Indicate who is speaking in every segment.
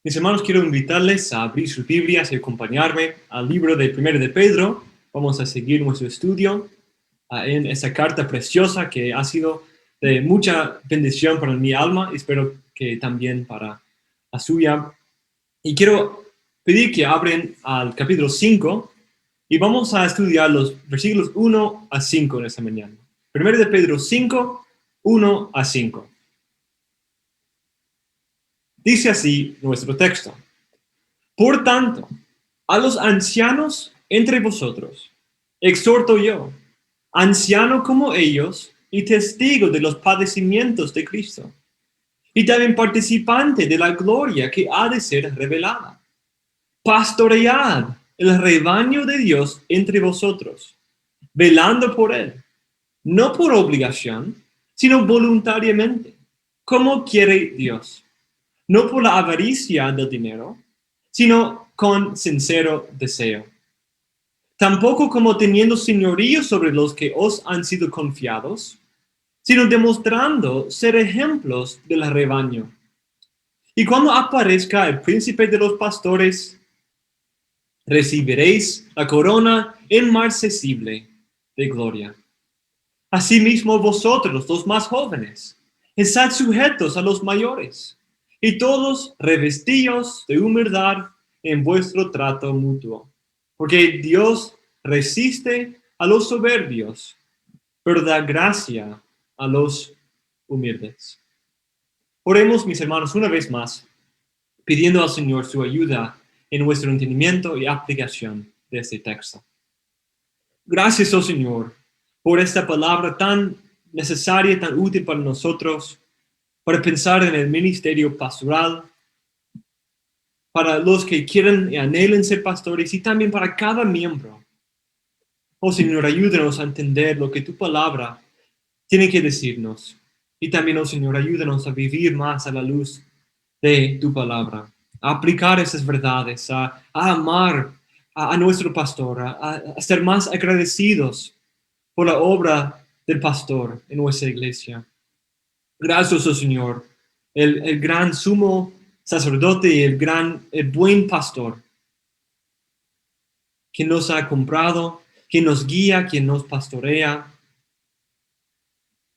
Speaker 1: Mis hermanos, quiero invitarles a abrir sus Biblias y acompañarme al libro de 1 de Pedro. Vamos a seguir nuestro estudio en esa carta preciosa que ha sido de mucha bendición para mi alma y espero que también para la suya. Y quiero pedir que abren al capítulo 5 y vamos a estudiar los versículos 1 a 5 en esta mañana. 1 de Pedro 5, 1 a 5. Dice así nuestro texto. Por tanto, a los ancianos entre vosotros, exhorto yo, anciano como ellos y testigo de los padecimientos de Cristo, y también participante de la gloria que ha de ser revelada. Pastoread el rebaño de Dios entre vosotros, velando por él, no por obligación, sino voluntariamente, como quiere Dios, no por la avaricia del dinero, sino con sincero deseo. Tampoco como teniendo señorío sobre los que os han sido confiados, sino demostrando ser ejemplos del rebaño. Y cuando aparezca el príncipe de los pastores, recibiréis la corona inmarcesible de gloria. Asimismo vosotros, los más jóvenes, estad sujetos a los mayores, y todos revestidos de humildad en vuestro trato mutuo. Porque Dios resiste a los soberbios, pero da gracia a los humildes. Oremos, mis hermanos, una vez más, pidiendo al Señor su ayuda en nuestro entendimiento y aplicación de este texto. Gracias, oh Señor, por esta palabra tan necesaria, tan útil para nosotros, para pensar en el ministerio pastoral, para los que quieren y anhelen ser pastores y también para cada miembro. Oh Señor, ayúdanos a entender lo que tu palabra tiene que decirnos. Y también, oh Señor, ayúdanos a vivir más a la luz de tu palabra, a aplicar esas verdades, a amar a nuestro pastor, a ser más agradecidos por la obra del pastor en nuestra iglesia. Gracias, oh Señor, el gran sumo sacerdote y el buen pastor, que nos ha comprado, que nos guía, que nos pastorea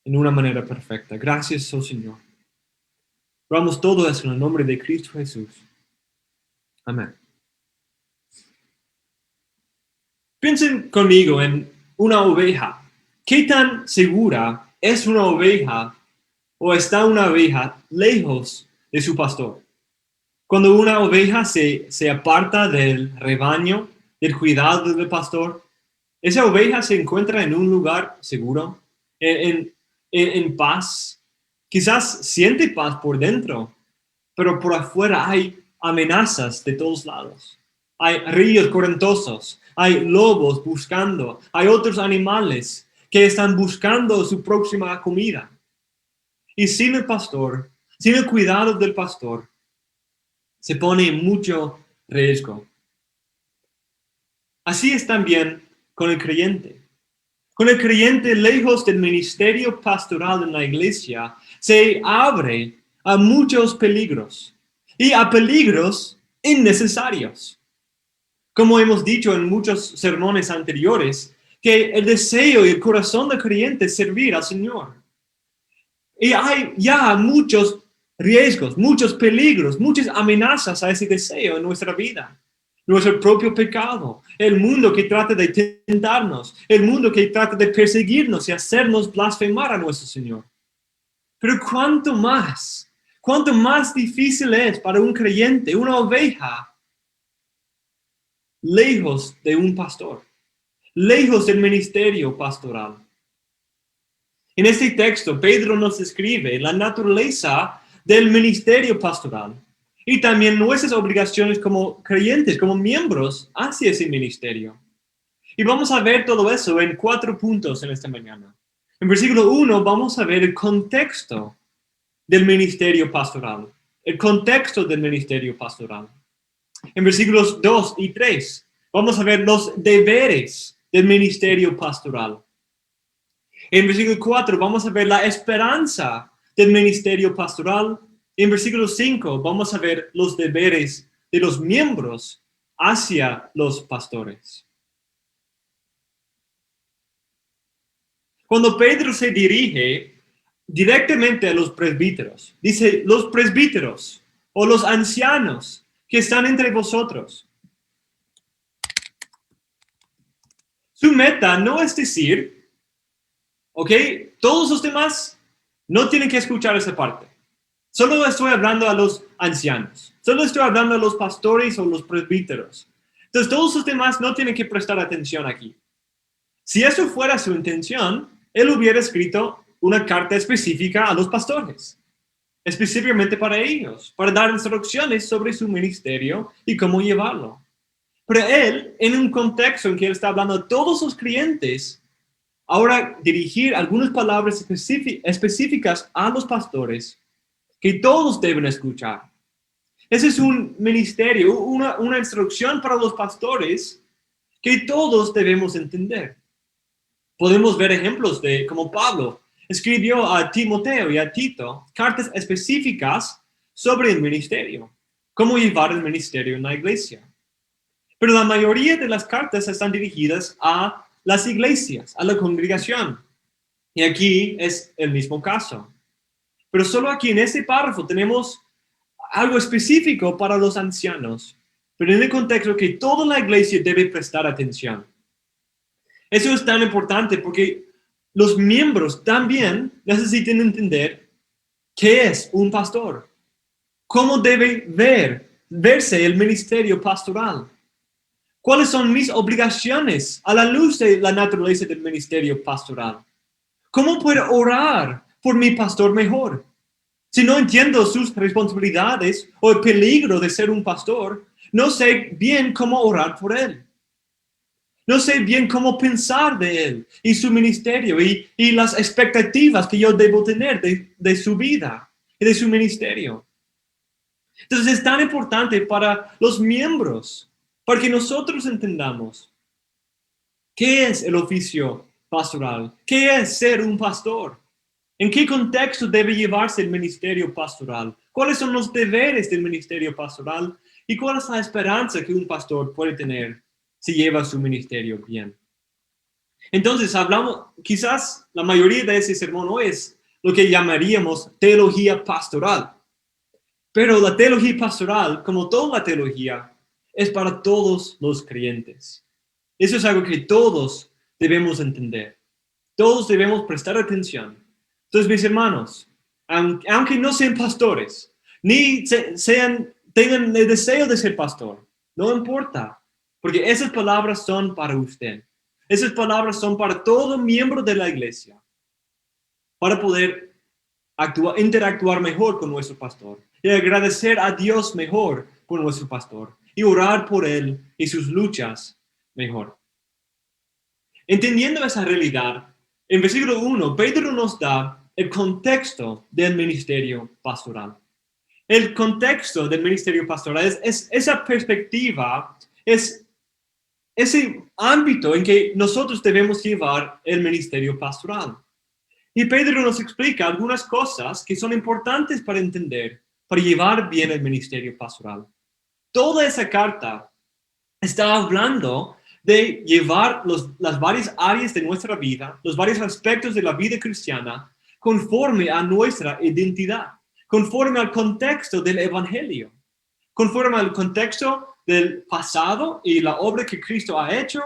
Speaker 1: en una manera perfecta. Gracias, oh Señor. Oramos todo eso en el nombre de Cristo Jesús. Amén. Piensen conmigo en una oveja. ¿Qué tan segura es una oveja o está una oveja lejos de su pastor? Cuando una oveja se aparta del rebaño, del cuidado del pastor, esa oveja se encuentra en un lugar seguro, en paz. Quizás siente paz por dentro, pero por afuera hay amenazas de todos lados. Hay ríos correntosos, hay lobos buscando, hay otros animales que están buscando su próxima comida. Y sin el pastor, sin el cuidado del pastor, se pone en mucho riesgo. Así es también con el creyente. Con el creyente lejos del ministerio pastoral en la iglesia, se abre a muchos peligros y a peligros innecesarios. Como hemos dicho en muchos sermones anteriores, que el deseo y el corazón del creyente es servir al Señor. Y hay ya muchos riesgos, muchos peligros, muchas amenazas a ese deseo en nuestra vida. Nuestro propio pecado, el mundo que trata de tentarnos, el mundo que trata de perseguirnos y hacernos blasfemar a nuestro Señor. Pero cuánto más difícil es para un creyente, una oveja, lejos de un pastor, lejos del ministerio pastoral. En este texto, Pedro nos describe la naturaleza del ministerio pastoral y también nuestras obligaciones como creyentes, como miembros hacia ese ministerio. Y vamos a ver todo eso en 4 puntos en esta mañana. En versículo 1 vamos a ver el contexto del ministerio pastoral. El contexto del ministerio pastoral. En versículos 2 y 3 vamos a ver los deberes del ministerio pastoral. En versículo 4 vamos a ver la esperanza del ministerio pastoral En versículo 5 vamos a ver los deberes de los miembros hacia los pastores. Cuando Pedro se dirige directamente a los presbíteros, dice los presbíteros o los ancianos que están entre vosotros. Su meta no es decir, ok, todos los demás no tienen que escuchar esa parte. Solo estoy hablando a los ancianos. Solo estoy hablando a los pastores o los presbíteros. Entonces todos los demás no tienen que prestar atención aquí. Si eso fuera su intención, él hubiera escrito una carta específica a los pastores, específicamente para ellos, para dar instrucciones sobre su ministerio y cómo llevarlo. Pero él, en un contexto en que él está hablando a todos los creyentes, ahora dirigir algunas palabras específicas a los pastores que todos deben escuchar. Ese es un ministerio, una instrucción para los pastores que todos debemos entender. Podemos ver ejemplos de cómo Pablo escribió a Timoteo y a Tito cartas específicas sobre el ministerio, cómo llevar el ministerio en la iglesia. Pero la mayoría de las cartas están dirigidas a las iglesias, a la congregación. Y aquí es el mismo caso. Pero solo aquí en este párrafo tenemos algo específico para los ancianos, pero en el contexto que toda la iglesia debe prestar atención. Eso es tan importante porque los miembros también necesitan entender qué es un pastor, cómo debe verse el ministerio pastoral, cuáles son mis obligaciones a la luz de la naturaleza del ministerio pastoral, cómo puedo orar por mi pastor mejor. Si no entiendo sus responsabilidades o el peligro de ser un pastor, no sé bien cómo orar por él. No sé bien cómo pensar de él y su ministerio y las expectativas que yo debo tener de su vida y de su ministerio. Entonces es tan importante para los miembros, para que nosotros entendamos qué es el oficio pastoral, qué es ser un pastor, en qué contexto debe llevarse el ministerio pastoral, cuáles son los deberes del ministerio pastoral y cuál es la esperanza que un pastor puede tener si lleva su ministerio bien. Entonces hablamos, quizás la mayoría de ese sermón hoy es lo que llamaríamos teología pastoral. Pero la teología pastoral, como toda la teología, es para todos los creyentes. Eso es algo que todos debemos entender. Todos debemos prestar atención. Entonces, mis hermanos, aunque no sean pastores, ni tengan el deseo de ser pastor, no importa. Porque esas palabras son para usted. Esas palabras son para todo miembro de la iglesia. Para poder interactuar mejor con nuestro pastor. Y agradecer a Dios mejor por nuestro pastor. Y orar por él y sus luchas mejor. Entendiendo esa realidad, en versículo 1, Pedro nos da el contexto del ministerio pastoral. El contexto del ministerio pastoral es esa perspectiva, es ese ámbito en que nosotros debemos llevar el ministerio pastoral. Y Pedro nos explica algunas cosas que son importantes para entender, para llevar bien el ministerio pastoral. Toda esa carta está hablando de llevar las varias áreas de nuestra vida, los varios aspectos de la vida cristiana, conforme a nuestra identidad, conforme al contexto del evangelio, conforme al contexto del pasado y la obra que Cristo ha hecho,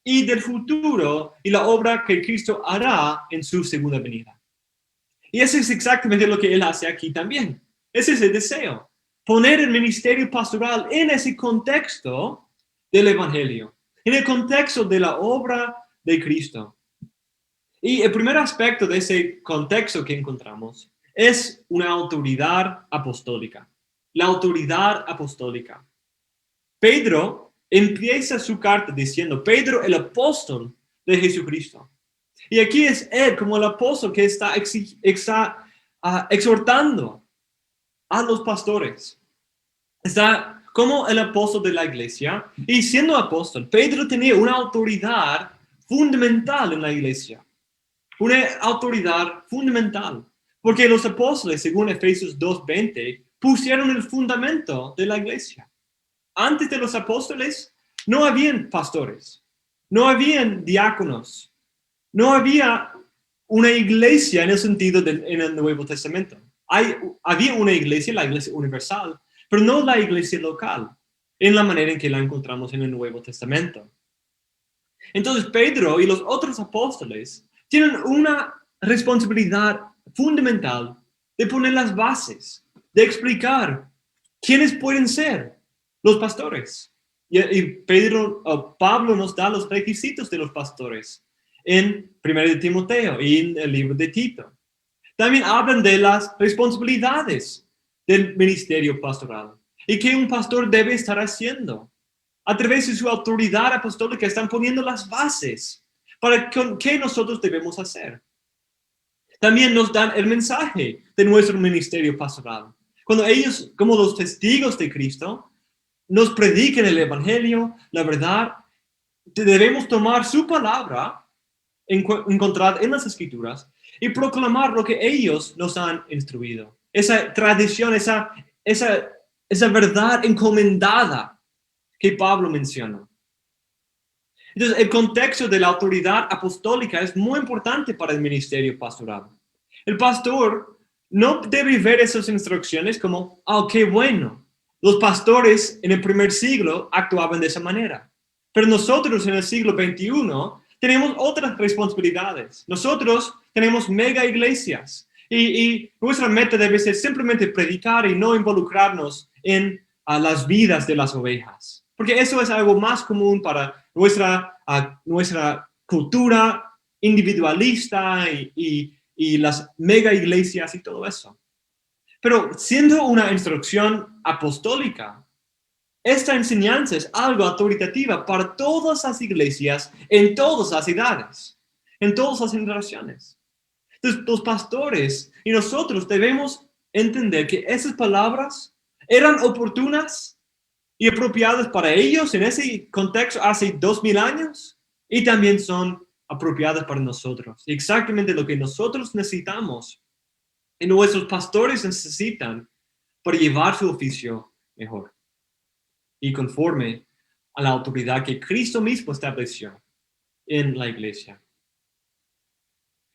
Speaker 1: y del futuro y la obra que Cristo hará en su segunda venida. Y eso es exactamente lo que Él hace aquí también. Ese es el deseo. Poner el ministerio pastoral en ese contexto del Evangelio, en el contexto de la obra de Cristo. Y el primer aspecto de ese contexto que encontramos es una autoridad apostólica. La autoridad apostólica. Pedro empieza su carta diciendo, Pedro el apóstol de Jesucristo. Y aquí es él como el apóstol que está exhortando a los pastores. Está como el apóstol de la iglesia. Y siendo apóstol, Pedro tenía una autoridad fundamental en la iglesia. Una autoridad fundamental. Porque los apóstoles, según Efesios 2:20, pusieron el fundamento de la iglesia. Antes de los apóstoles, no habían pastores, no habían diáconos, no había una iglesia en el sentido en el Nuevo Testamento. Había una iglesia, la iglesia universal, pero no la iglesia local, en la manera en que la encontramos en el Nuevo Testamento. Entonces Pedro y los otros apóstoles tienen una responsabilidad fundamental de poner las bases, de explicar quiénes pueden ser los pastores. Y Pablo nos da los requisitos de los pastores en 1 Timoteo y en el libro de Tito. También hablan de las responsabilidades del ministerio pastoral y qué un pastor debe estar haciendo. A través de su autoridad apostólica están poniendo las bases para qué nosotros debemos hacer. También nos dan el mensaje de nuestro ministerio pastoral. Cuando ellos, como los testigos de Cristo, nos predican el evangelio, la verdad, debemos tomar su palabra encontrada en las escrituras y proclamar lo que ellos nos han instruido. Esa tradición, esa verdad encomendada que Pablo menciona. Entonces, el contexto de la autoridad apostólica es muy importante para el ministerio pastoral. El pastor no debe ver esas instrucciones como, qué bueno. Los pastores en el primer siglo actuaban de esa manera. Pero nosotros en el siglo XXI tenemos otras responsabilidades. Nosotros tenemos mega iglesias y nuestra meta debe ser simplemente predicar y no involucrarnos en las vidas de las ovejas. Porque eso es algo más común para nuestra cultura individualista y las mega iglesias y todo eso. Pero siendo una instrucción apostólica, esta enseñanza es algo autoritativa para todas las iglesias en todas las edades, en todas las generaciones. Entonces, los pastores y nosotros debemos entender que esas palabras eran oportunas y apropiadas para ellos en ese contexto hace 2000 años y también son apropiadas para nosotros. Exactamente lo que nosotros necesitamos y nuestros pastores necesitan para llevar su oficio mejor y conforme a la autoridad que Cristo mismo estableció en la iglesia.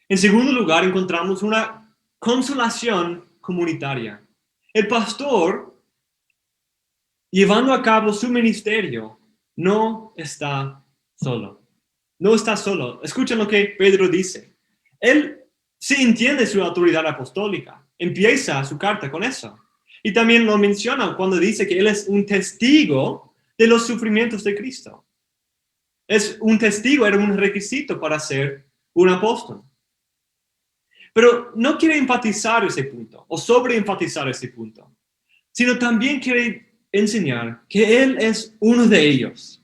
Speaker 1: En segundo lugar, encontramos una consolación comunitaria. El pastor, llevando a cabo su ministerio, no está solo. No está solo. Escuchen lo que Pedro dice. Él sí entiende su autoridad apostólica. Empieza su carta con eso. Y también lo menciona cuando dice que él es un testigo de los sufrimientos de Cristo. Es un testigo, era un requisito para ser un apóstol. Pero no quiere enfatizar ese punto o sobreenfatizar ese punto, sino también quiere enseñar que él es uno de ellos.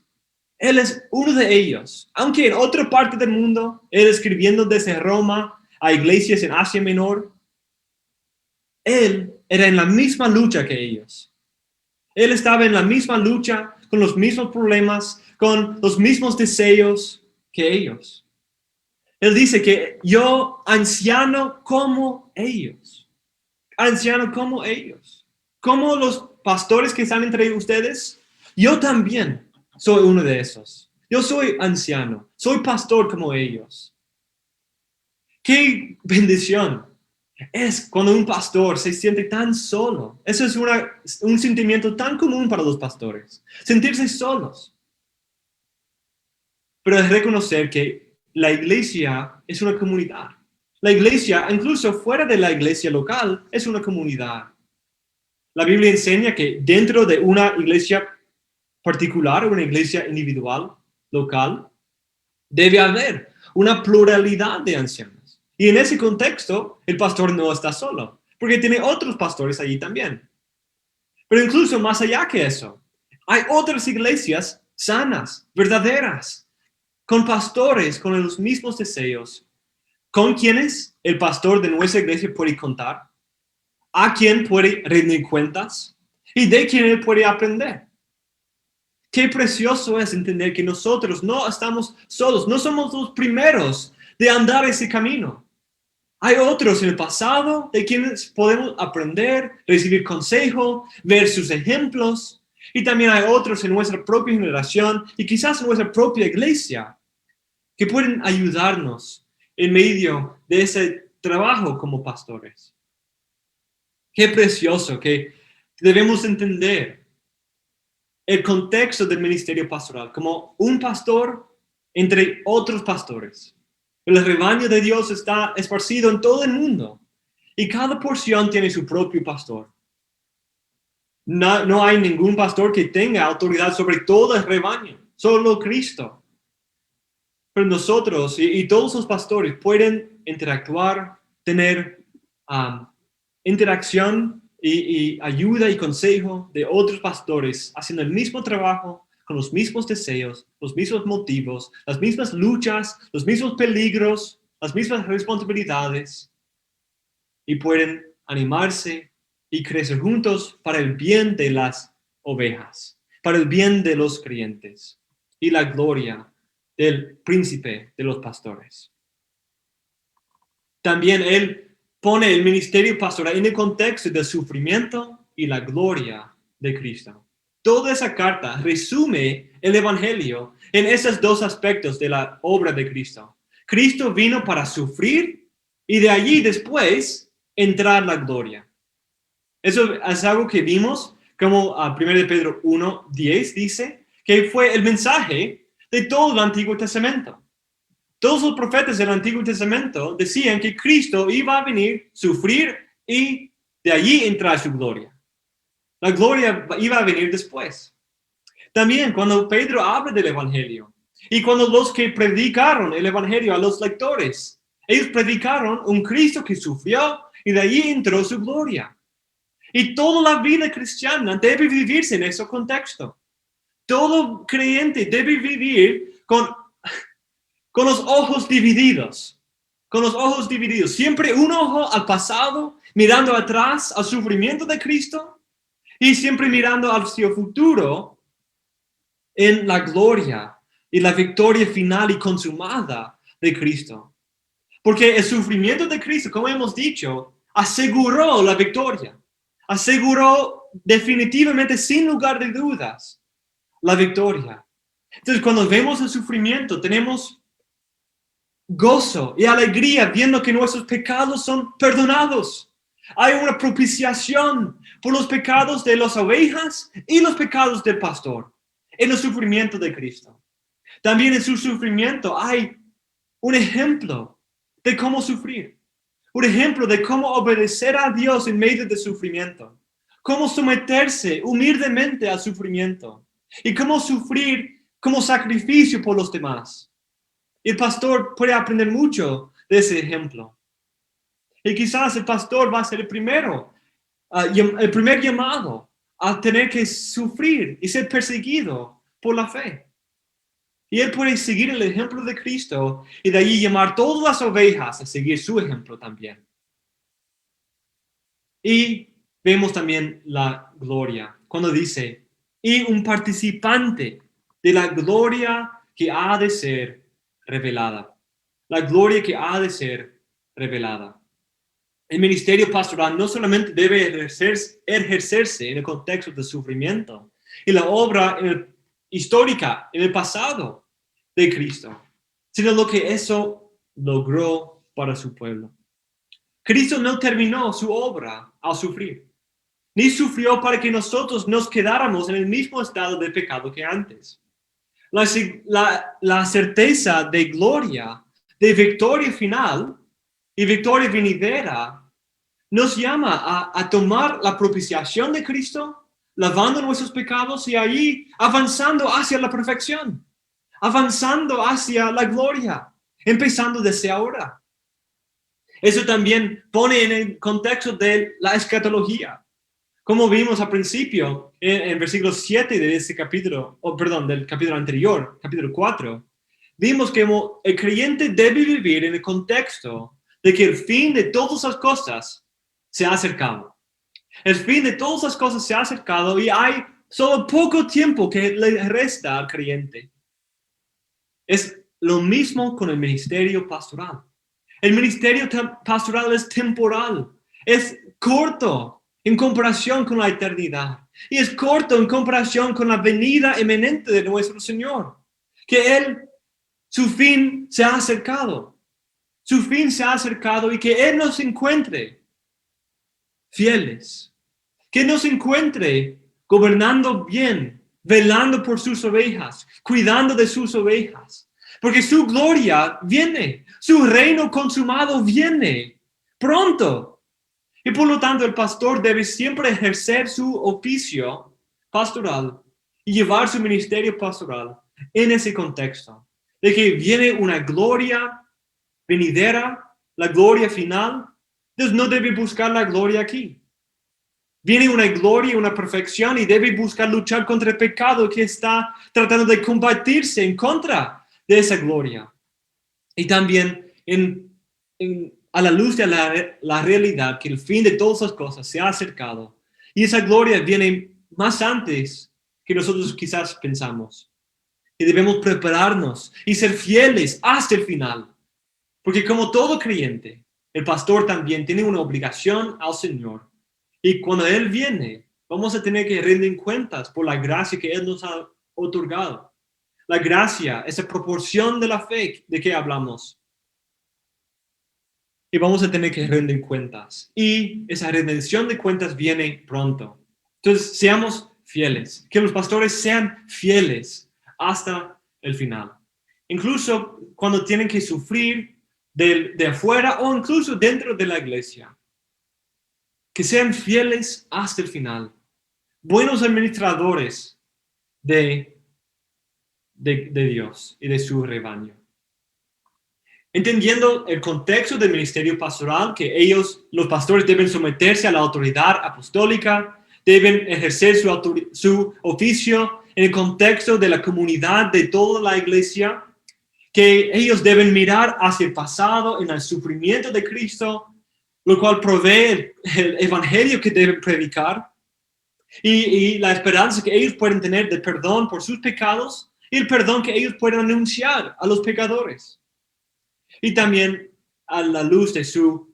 Speaker 1: Él es uno de ellos. Aunque en otra parte del mundo, él escribiendo desde Roma a iglesias en Asia Menor, él era en la misma lucha que ellos. Él estaba en la misma lucha, con los mismos problemas, con los mismos deseos que ellos. Él dice que yo, anciano como ellos, como los pastores que están entre ustedes, yo también soy uno de esos. Yo soy anciano, soy pastor como ellos. ¡Qué bendición! Es cuando un pastor se siente tan solo. Eso es un sentimiento tan común para los pastores. Sentirse solos. Pero es reconocer que la iglesia es una comunidad. La iglesia, incluso fuera de la iglesia local, es una comunidad. La Biblia enseña que dentro de una iglesia particular, una iglesia individual, local, debe haber una pluralidad de ancianos. Y en ese contexto, el pastor no está solo, porque tiene otros pastores allí también. Pero incluso más allá que eso, hay otras iglesias sanas, verdaderas, con pastores con los mismos deseos, con quienes el pastor de nuestra iglesia puede contar, a quien puede rendir cuentas y de quien él puede aprender. Qué precioso es entender que nosotros no estamos solos, no somos los primeros de andar ese camino. Hay otros en el pasado de quienes podemos aprender, recibir consejo, ver sus ejemplos. Y también hay otros en nuestra propia generación y quizás en nuestra propia iglesia que pueden ayudarnos en medio de ese trabajo como pastores. Qué precioso que debemos entender el contexto del ministerio pastoral como un pastor entre otros pastores. El rebaño de Dios está esparcido en todo el mundo y cada porción tiene su propio pastor. No hay ningún pastor que tenga autoridad sobre todo el rebaño, solo Cristo. Pero nosotros y todos los pastores pueden interactuar, tener interacción y ayuda y consejo de otros pastores haciendo el mismo trabajo, con los mismos deseos, los mismos motivos, las mismas luchas, los mismos peligros, las mismas responsabilidades, y pueden animarse y crecer juntos para el bien de las ovejas, para el bien de los creyentes y la gloria del príncipe de los pastores. También él pone el ministerio pastoral en el contexto del sufrimiento y la gloria de Cristo. Toda esa carta resume el evangelio en esos dos aspectos de la obra de Cristo. Cristo vino para sufrir y de allí después entrar la gloria. Eso es algo que vimos como 1 Pedro 1:10 dice que fue el mensaje de todo el Antiguo Testamento. Todos los profetas del Antiguo Testamento decían que Cristo iba a venir, sufrir y de allí entrar su gloria. La gloria iba a venir después. También cuando Pedro habla del Evangelio y cuando los que predicaron el Evangelio a los lectores, ellos predicaron un Cristo que sufrió y de allí entró su gloria. Y toda la vida cristiana debe vivirse en ese contexto. Todo creyente debe vivir con los ojos divididos. Con los ojos divididos. Siempre un ojo al pasado, mirando atrás al sufrimiento de Cristo, y siempre mirando hacia el futuro en la gloria y la victoria final y consumada de Cristo. Porque el sufrimiento de Cristo, como hemos dicho, aseguró la victoria. Aseguró definitivamente, sin lugar de dudas, la victoria. Entonces, cuando vemos el sufrimiento, tenemos gozo y alegría viendo que nuestros pecados son perdonados. Hay una propiciación por los pecados de las ovejas y los pecados del pastor en el sufrimiento de Cristo. También en su sufrimiento hay un ejemplo de cómo sufrir. Un ejemplo de cómo obedecer a Dios en medio del sufrimiento. Cómo someterse humildemente al sufrimiento. Y cómo sufrir como sacrificio por los demás. El pastor puede aprender mucho de ese ejemplo. Y quizás el pastor va a ser el primero, el primer llamado a tener que sufrir y ser perseguido por la fe. Y él puede seguir el ejemplo de Cristo y de allí llamar todas las ovejas a seguir su ejemplo también. Y vemos también la gloria, cuando dice, y un participante de la gloria que ha de ser revelada. La gloria que ha de ser revelada. El ministerio pastoral no solamente debe ejercerse en el contexto del sufrimiento y la obra histórica en el pasado de Cristo, sino lo que eso logró para su pueblo. Cristo no terminó su obra al sufrir, ni sufrió para que nosotros nos quedáramos en el mismo estado de pecado que antes. La certeza de gloria, de victoria final y victoria venidera, nos llama a tomar la propiciación de Cristo, lavando nuestros pecados y ahí avanzando hacia la perfección, avanzando hacia la gloria, empezando desde ahora. Eso también pone en el contexto de la escatología. Como vimos al principio, en versículo 7 de este capítulo, del capítulo anterior, capítulo 4, vimos que el creyente debe vivir en el contexto de que el fin de todas las cosas se ha acercado. El fin de todas las cosas se ha acercado y hay solo poco tiempo que le resta al creyente. Es lo mismo con el ministerio pastoral. El ministerio pastoral es temporal, es corto en comparación con la eternidad y es corto en comparación con la venida inminente de nuestro Señor, que su fin se ha acercado. Su fin se ha acercado y que Él nos encuentre fieles, que nos encuentre gobernando bien, velando por sus ovejas, cuidando de sus ovejas, porque su gloria viene, su reino consumado viene pronto. Y por lo tanto el pastor debe siempre ejercer su oficio pastoral y llevar su ministerio pastoral en ese contexto, de que viene una gloria venidera, la gloria final. Entonces no debe buscar la gloria aquí. Viene una gloria, una perfección y debe buscar luchar contra el pecado que está tratando de combatirse en contra de esa gloria. Y también a la luz de la realidad que el fin de todas las cosas se ha acercado. Y esa gloria viene más antes que nosotros quizás pensamos. Y debemos prepararnos y ser fieles hasta el final. Porque como todo creyente, el pastor también tiene una obligación al Señor. Y cuando Él viene, vamos a tener que rendir cuentas por la gracia que Él nos ha otorgado. La gracia, esa proporción de la fe de que hablamos. Y vamos a tener que rendir cuentas. Y esa rendición de cuentas viene pronto. Entonces, seamos fieles. Que los pastores sean fieles hasta el final. Incluso cuando tienen que sufrir de afuera o incluso dentro de la iglesia. Que sean fieles hasta el final. Buenos administradores de Dios y de su rebaño. Entendiendo el contexto del ministerio pastoral, que los pastores deben someterse a la autoridad apostólica, deben ejercer su oficio en el contexto de la comunidad de toda la iglesia, que ellos deben mirar hacia el pasado en el sufrimiento de Cristo, lo cual provee el evangelio que deben predicar y la esperanza que ellos pueden tener de perdón por sus pecados y el perdón que ellos pueden anunciar a los pecadores. Y también a la luz de su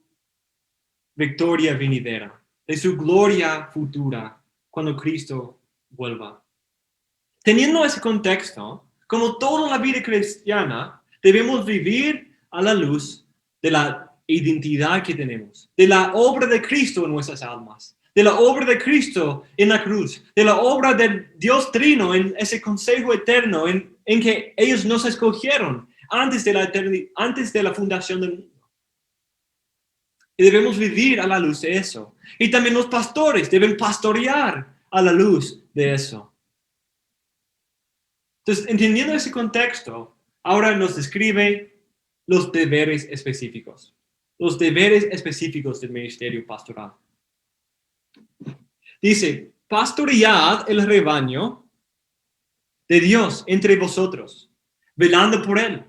Speaker 1: victoria venidera, de su gloria futura cuando Cristo vuelva. Teniendo ese contexto, como toda la vida cristiana, debemos vivir a la luz de la identidad que tenemos, de la obra de Cristo en nuestras almas, de la obra de Cristo en la cruz, de la obra del Dios Trino en ese consejo eterno en que ellos nos escogieron antes de la fundación del mundo. Y debemos vivir a la luz de eso. Y también los pastores deben pastorear a la luz de eso. Entonces, entendiendo ese contexto, ahora nos describe los deberes específicos. Los deberes específicos del ministerio pastoral. Dice, pastoread el rebaño de Dios entre vosotros, velando por él,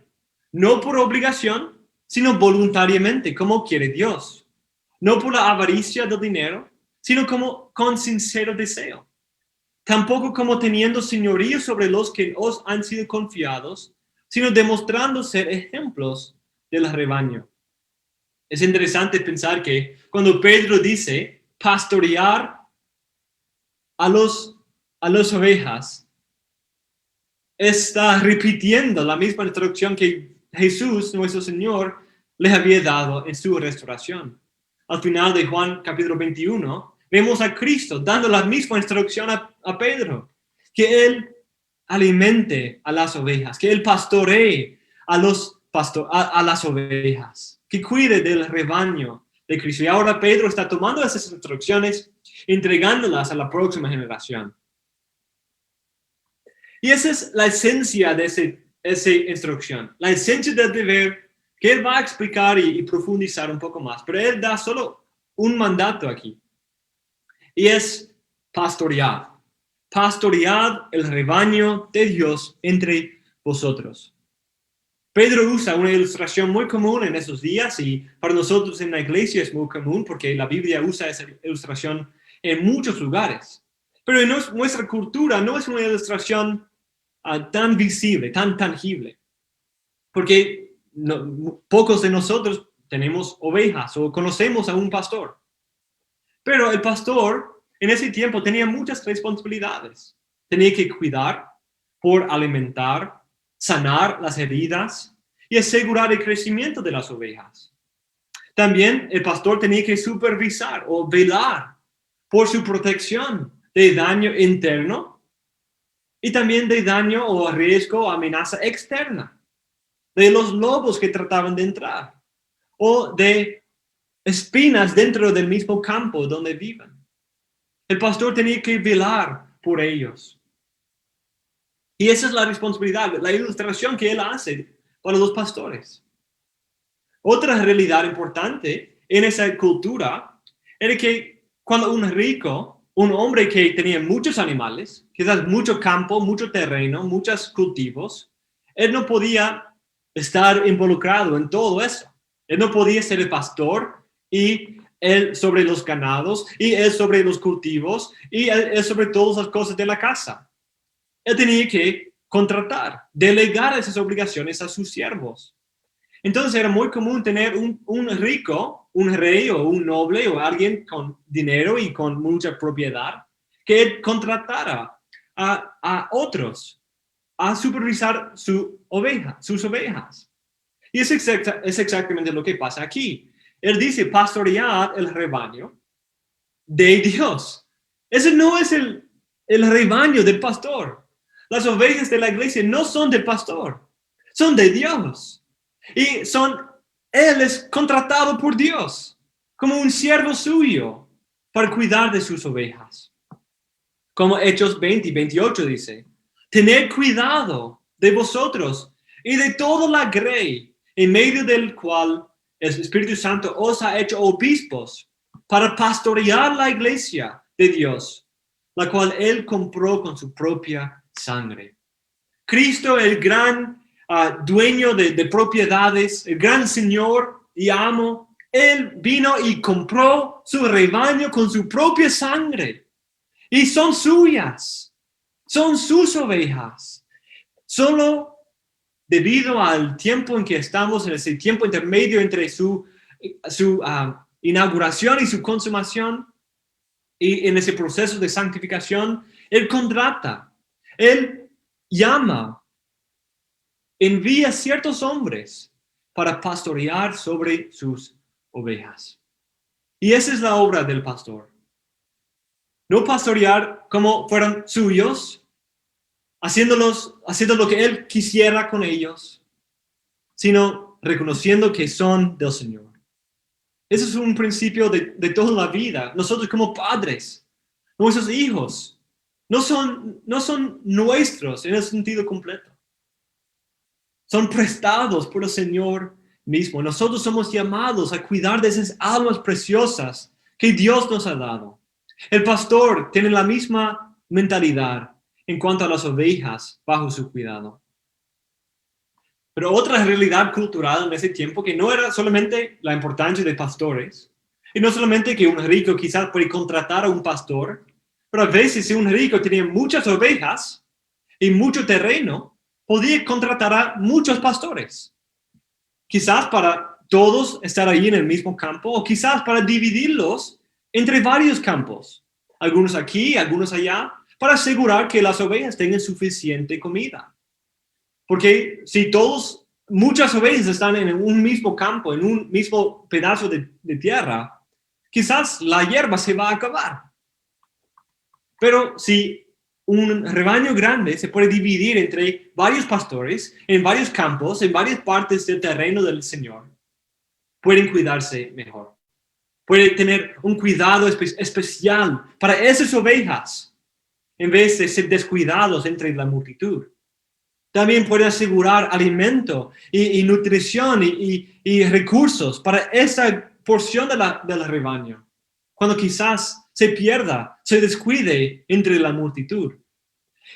Speaker 1: no por obligación, sino voluntariamente, como quiere Dios. No por la avaricia del dinero, sino como con sincero deseo. Tampoco como teniendo señorío sobre los que os han sido confiados, sino demostrando ser ejemplos del rebaño. Es interesante pensar que cuando Pedro dice pastorear a las ovejas, está repitiendo la misma instrucción que Jesús, nuestro Señor, les había dado en su restauración. Al final de Juan capítulo 21, vemos a Cristo dando la misma instrucción a Pedro, que Él alimente a las ovejas, que Él pastoree a las ovejas, que cuide del rebaño de Cristo. Y ahora Pedro está tomando esas instrucciones, entregándolas a la próxima generación. Y esa es la esencia de esa instrucción, la esencia del deber que él va a explicar y profundizar un poco más. Pero él da solo un mandato aquí. Y es pastorear. Pastoread el rebaño de Dios entre vosotros. Pedro usa una ilustración muy común en esos días y para nosotros en la iglesia es muy común porque la Biblia usa esa ilustración en muchos lugares. Pero en nuestra cultura no es una ilustración tan visible, tan tangible. Porque pocos de nosotros tenemos ovejas o conocemos a un pastor. Pero el pastor en ese tiempo tenía muchas responsabilidades. Tenía que cuidar, por alimentar, sanar las heridas y asegurar el crecimiento de las ovejas. También el pastor tenía que supervisar o velar por su protección de daño interno y también de daño o riesgo o amenaza externa, de los lobos que trataban de entrar o de espinas dentro del mismo campo donde viven. El pastor tenía que velar por ellos. Y esa es la responsabilidad, la ilustración que él hace para los pastores. Otra realidad importante en esa cultura era que cuando un rico, un hombre que tenía muchos animales, quizás mucho campo, mucho terreno, muchos cultivos, él no podía estar involucrado en todo eso. Él no podía ser el pastor y él sobre los ganados y él sobre los cultivos y él sobre todas las cosas de la casa. Él tenía que contratar, delegar esas obligaciones a sus siervos. Entonces era muy común tener un rico, un rey o un noble o alguien con dinero y con mucha propiedad que contratara a otros a supervisar sus ovejas. Y es exactamente lo que pasa aquí. Él dice, pastoread el rebaño de Dios. Ese no es el rebaño del pastor. Las ovejas de la iglesia no son del pastor, son de Dios. Y él es contratado por Dios como un siervo suyo para cuidar de sus ovejas. Como Hechos 20 y 28 dice, tened cuidado de vosotros y de toda la grey en medio del cual el Espíritu Santo os ha hecho obispos para pastorear la iglesia de Dios, la cual él compró con su propia sangre. Cristo, el gran dueño de propiedades, el gran Señor y amo, él vino y compró su rebaño con su propia sangre. Y son suyas, son sus ovejas. Solo debido al tiempo en que estamos, en ese tiempo intermedio entre su inauguración y su consumación, y en ese proceso de santificación, él contrata, él llama, envía ciertos hombres para pastorear sobre sus ovejas. Y esa es la obra del pastor. No pastorear como fueran suyos, haciendo lo que él quisiera con ellos, sino reconociendo que son del Señor. Ese es un principio de toda la vida. Nosotros como padres, nuestros hijos, no son nuestros en el sentido completo. Son prestados por el Señor mismo. Nosotros somos llamados a cuidar de esas almas preciosas que Dios nos ha dado. El pastor tiene la misma mentalidad en cuanto a las ovejas bajo su cuidado. Pero otra realidad cultural en ese tiempo que no era solamente la importancia de pastores, y no solamente que un rico quizás puede contratar a un pastor, pero a veces si un rico tenía muchas ovejas y mucho terreno, podía contratar a muchos pastores. Quizás para todos estar ahí en el mismo campo, o quizás para dividirlos entre varios campos, algunos aquí, algunos allá, para asegurar que las ovejas tengan suficiente comida. Porque si muchas ovejas están en un mismo campo, en un mismo pedazo de tierra, quizás la hierba se va a acabar. Pero si un rebaño grande se puede dividir entre varios pastores, en varios campos, en varias partes del terreno del Señor, pueden cuidarse mejor. Puede tener un cuidado especial para esas ovejas, en vez de ser descuidados entre la multitud. También puede asegurar alimento y nutrición y recursos para esa porción del rebaño, cuando quizás se pierda, se descuide entre la multitud.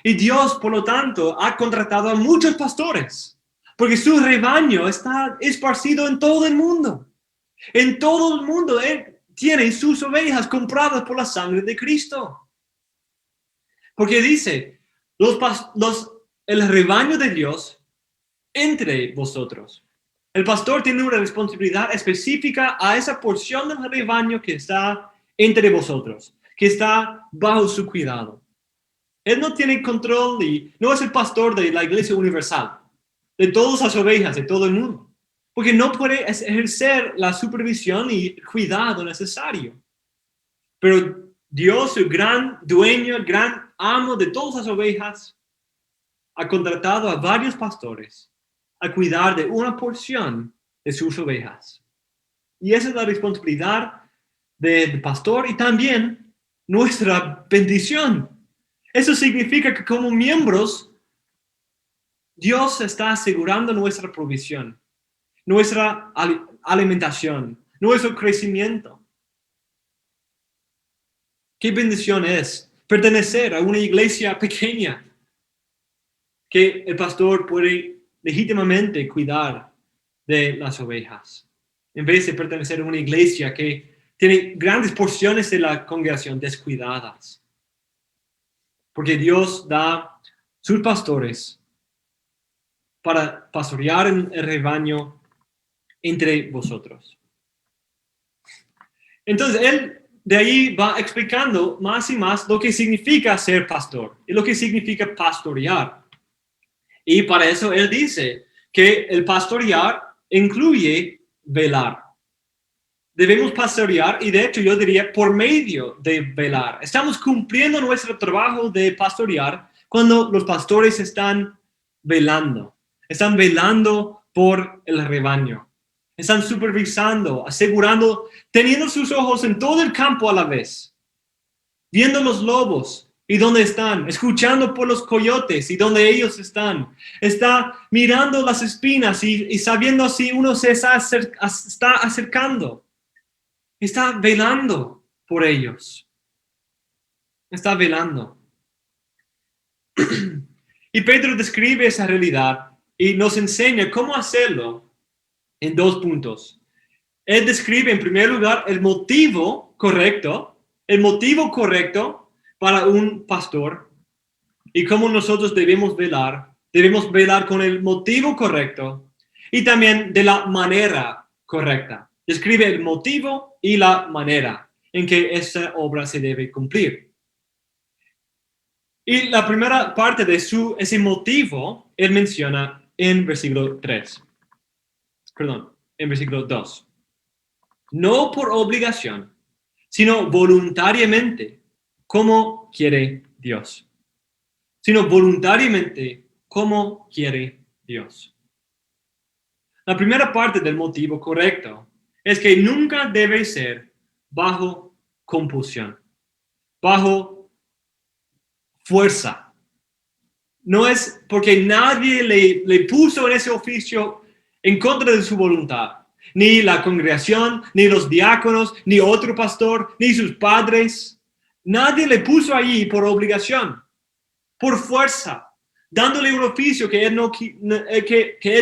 Speaker 1: Y Dios, por lo tanto, ha contratado a muchos pastores, porque su rebaño está esparcido en todo el mundo. En todo el mundo Él tiene sus ovejas compradas por la sangre de Cristo. Porque dice, el rebaño de Dios entre vosotros. El pastor tiene una responsabilidad específica a esa porción del rebaño que está entre vosotros, que está bajo su cuidado. Él no tiene control y no es el pastor de la iglesia universal, de todas las ovejas, de todo el mundo, porque no puede ejercer la supervisión y cuidado necesario. Pero Dios, el gran dueño, el gran amo de todas las ovejas, ha contratado a varios pastores a cuidar de una porción de sus ovejas. Y esa es la responsabilidad del pastor y también nuestra bendición. Eso significa que como miembros, Dios está asegurando nuestra provisión, nuestra alimentación, nuestro crecimiento. Qué bendición es pertenecer a una iglesia pequeña que el pastor puede legítimamente cuidar de las ovejas, en vez de pertenecer a una iglesia que tiene grandes porciones de la congregación descuidadas. Porque Dios da sus pastores para pastorear el rebaño entre vosotros. Entonces, él de ahí va explicando más y más lo que significa ser pastor y lo que significa pastorear. Y para eso él dice que el pastorear incluye velar. Debemos pastorear y de hecho yo diría por medio de velar. Estamos cumpliendo nuestro trabajo de pastorear cuando los pastores están velando por el rebaño. Están supervisando, asegurando, teniendo sus ojos en todo el campo a la vez, viendo los lobos y dónde están, escuchando por los coyotes y dónde ellos están. Está mirando las espinas y sabiendo si uno se está acercando. Está velando por ellos. Está velando. Y Pedro describe esa realidad y nos enseña cómo hacerlo en 2 puntos. Él describe en primer lugar el motivo correcto para un pastor y cómo nosotros debemos velar con el motivo correcto y también de la manera correcta. Describe el motivo y la manera en que esta obra se debe cumplir. Y la primera parte de ese motivo, él menciona en versículo 2. No por obligación, sino voluntariamente, como quiere Dios. Sino voluntariamente, como quiere Dios. La primera parte del motivo correcto es que nunca debe ser bajo compulsión, bajo fuerza. No es porque nadie le puso en ese oficio en contra de su voluntad. Ni la congregación, ni los diáconos, ni otro pastor, ni sus padres. Nadie le puso allí por obligación, por fuerza, dándole un oficio que él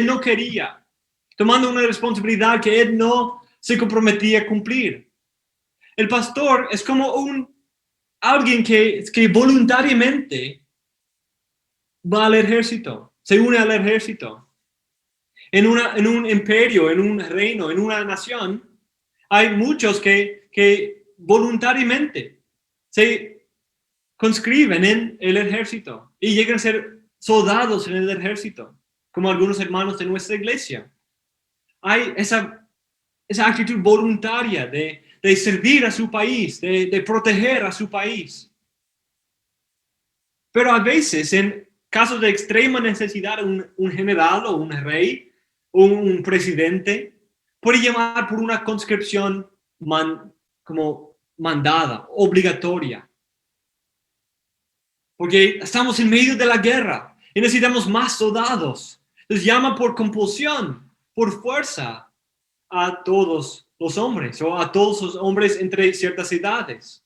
Speaker 1: no quería, tomando una responsabilidad que él no se comprometía a cumplir. El pastor es como alguien que voluntariamente va al ejército, se une al ejército. En un imperio, en un reino, en una nación, hay muchos que voluntariamente se conscriben en el ejército y llegan a ser soldados en el ejército, como algunos hermanos de nuestra iglesia. Hay esa actitud voluntaria de servir a su país, de proteger a su país. Pero a veces, en casos de extrema necesidad, un general o un rey, un presidente, puede llamar por una conscripción como mandada, obligatoria. Porque estamos en medio de la guerra y necesitamos más soldados. Entonces llama por compulsión, por fuerza a todos los hombres o a todos los hombres entre ciertas edades.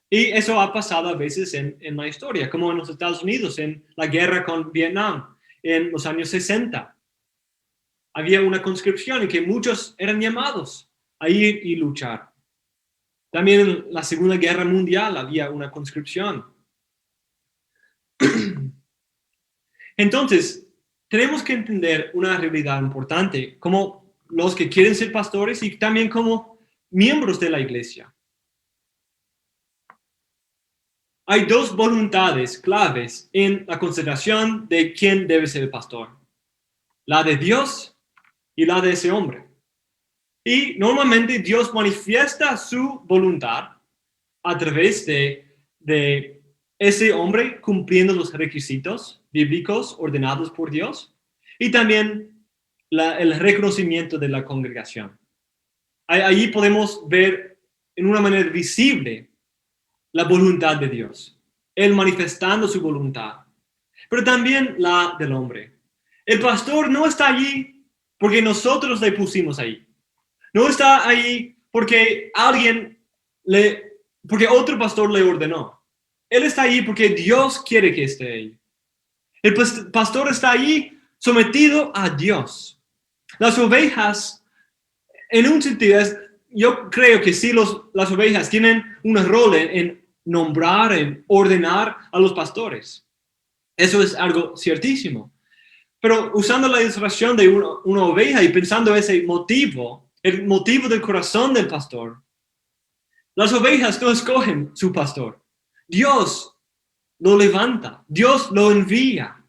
Speaker 1: Y eso ha pasado a veces en la historia, como en los Estados Unidos, en la guerra con Vietnam, en los años 60. Había una conscripción en que muchos eran llamados a ir y luchar. También en la Segunda Guerra Mundial había una conscripción. Entonces, tenemos que entender una realidad importante, como los que quieren ser pastores y también como miembros de la iglesia. Hay dos voluntades claves en la consideración de quién debe ser el pastor. La de Dios y la de ese hombre. Y normalmente Dios manifiesta su voluntad a través de ese hombre cumpliendo los requisitos bíblicos ordenados por Dios y también el reconocimiento de la congregación. Allí podemos ver en una manera visible la voluntad de Dios, Él manifestando su voluntad, pero también la del hombre. El pastor no está allí porque nosotros le pusimos ahí. No está ahí porque porque otro pastor le ordenó. Él está ahí porque Dios quiere que esté ahí. El pastor está ahí sometido a Dios. Las ovejas, en un sentido, yo creo que sí las ovejas tienen un rol en nombrar, en ordenar a los pastores. Eso es algo ciertísimo. Pero usando la ilustración de una oveja y pensando ese motivo, el motivo del corazón del pastor, las ovejas no escogen su pastor. Dios lo levanta, Dios lo envía.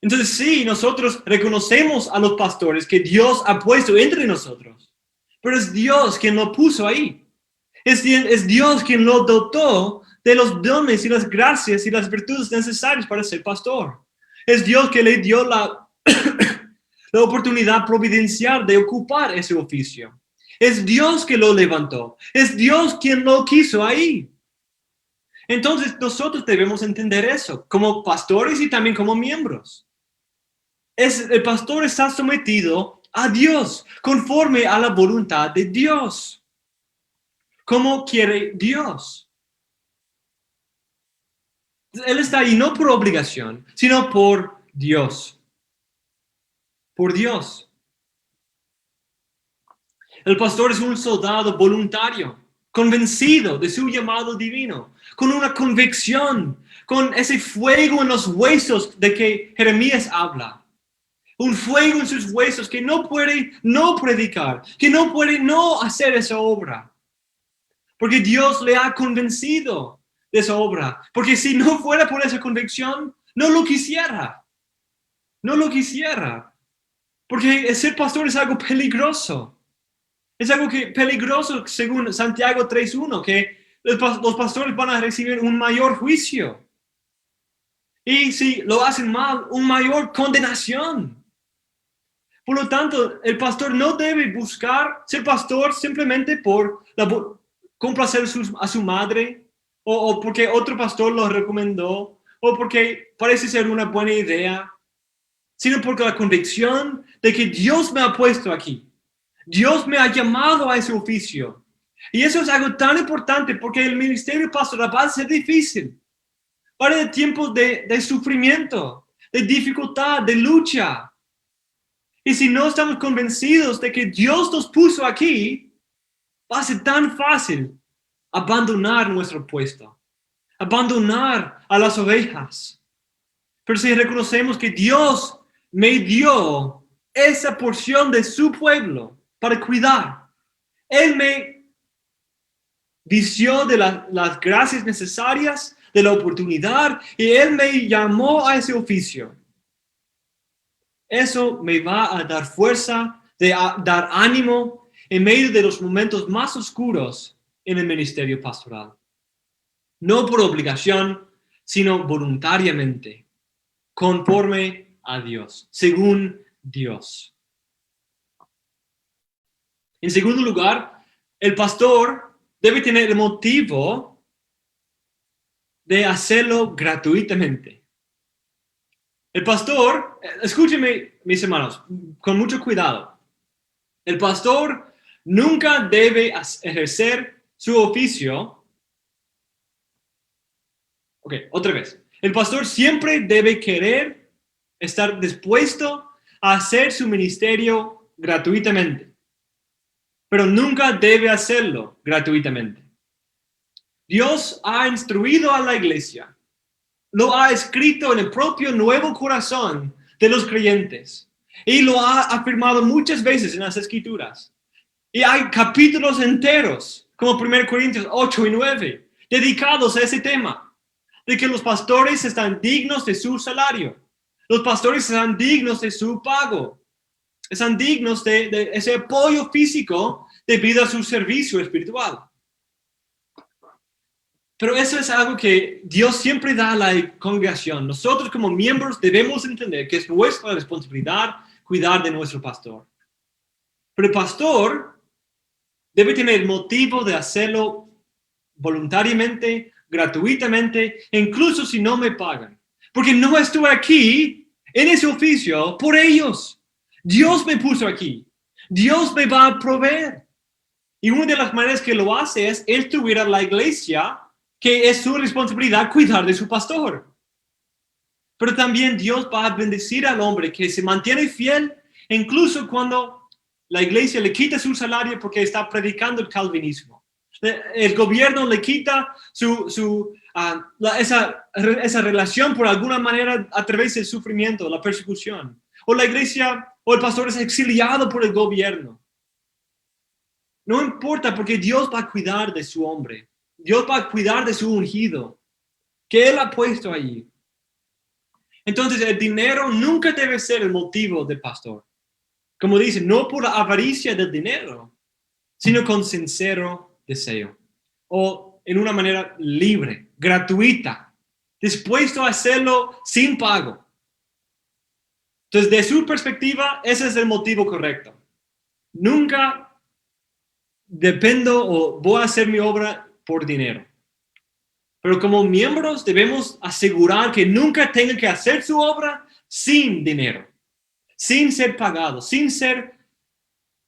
Speaker 1: Entonces sí, nosotros reconocemos a los pastores que Dios ha puesto entre nosotros, pero es Dios quien lo puso ahí. Es Dios quien lo dotó de los dones y las gracias y las virtudes necesarias para ser pastor. Es Dios que le dio la oportunidad providencial de ocupar ese oficio. Es Dios que lo levantó. Es Dios quien lo quiso ahí. Entonces nosotros debemos entender eso como pastores y también como miembros. El pastor está sometido a Dios, conforme a la voluntad de Dios. ¿Cómo quiere Dios? Él está ahí no por obligación, sino por Dios. Por Dios. El pastor es un soldado voluntario, convencido de su llamado divino, con una convicción, con ese fuego en los huesos de que Jeremías habla. Un fuego en sus huesos que no puede no predicar, que no puede no hacer esa obra. Porque Dios le ha convencido de esa obra. Porque si no fuera por esa convicción, no lo quisiera. No lo quisiera. Porque ser pastor es algo peligroso. Es algo peligroso según Santiago 3:1, que los pastores van a recibir un mayor juicio. Y si lo hacen mal, una mayor condenación. Por lo tanto, el pastor no debe buscar ser pastor simplemente por complacer a su madre o porque otro pastor lo recomendó o porque parece ser una buena idea, sino porque la convicción de que Dios me ha puesto aquí. Dios me ha llamado a ese oficio. Y eso es algo tan importante porque el ministerio pastoral va a ser difícil. Va a haber tiempos de sufrimiento, de dificultad, de lucha. Y si no estamos convencidos de que Dios nos puso aquí, va a ser tan fácil abandonar nuestro puesto, abandonar a las ovejas. Pero si reconocemos que Dios me dio esa porción de su pueblo para cuidar, Él me vistió de las gracias necesarias, de la oportunidad, y Él me llamó a ese oficio. Eso me va a dar fuerza, dar ánimo en medio de los momentos más oscuros en el ministerio pastoral. No por obligación, sino voluntariamente, conforme a Dios, según Dios. En segundo lugar, el pastor debe tener el motivo de hacerlo gratuitamente. El pastor, escúchenme mis hermanos, con mucho cuidado. El pastor nunca debe ejercer su oficio. Ok, otra vez. El pastor siempre debe querer estar dispuesto a hacer su ministerio gratuitamente, pero nunca debe hacerlo gratuitamente. Dios ha instruido a la iglesia, lo ha escrito en el propio nuevo corazón de los creyentes. Y lo ha afirmado muchas veces en las Escrituras. Y hay capítulos enteros, como 1 Corintios 8 y 9, dedicados a ese tema, de que los pastores están dignos de su salario. Los pastores están dignos de su pago. Están dignos de ese apoyo físico debido a su servicio espiritual. Pero eso es algo que Dios siempre da a la congregación. Nosotros como miembros debemos entender que es nuestra responsabilidad cuidar de nuestro pastor. Pero el pastor debe tener motivo de hacerlo voluntariamente, gratuitamente, incluso si no me pagan. Porque no estoy aquí en ese oficio por ellos. Dios me puso aquí. Dios me va a proveer. Y una de las maneras que lo hace es instruir a la iglesia que es su responsabilidad cuidar de su pastor. Pero también Dios va a bendecir al hombre que se mantiene fiel, incluso cuando la iglesia le quita su salario porque está predicando el calvinismo. El gobierno le quita esa relación por alguna manera a través del sufrimiento, la persecución. O la iglesia o el pastor es exiliado por el gobierno. No importa, porque Dios va a cuidar de su hombre. Dios va a cuidar de su ungido, que Él ha puesto allí. Entonces, el dinero nunca debe ser el motivo del pastor. Como dice, no por la avaricia del dinero, sino con sincero deseo. O en una manera libre, gratuita, dispuesto a hacerlo sin pago. Entonces, de su perspectiva, ese es el motivo correcto. Nunca dependo o voy a hacer mi obra por dinero. Pero como miembros debemos asegurar que nunca tengan que hacer su obra sin dinero, sin ser pagado, sin ser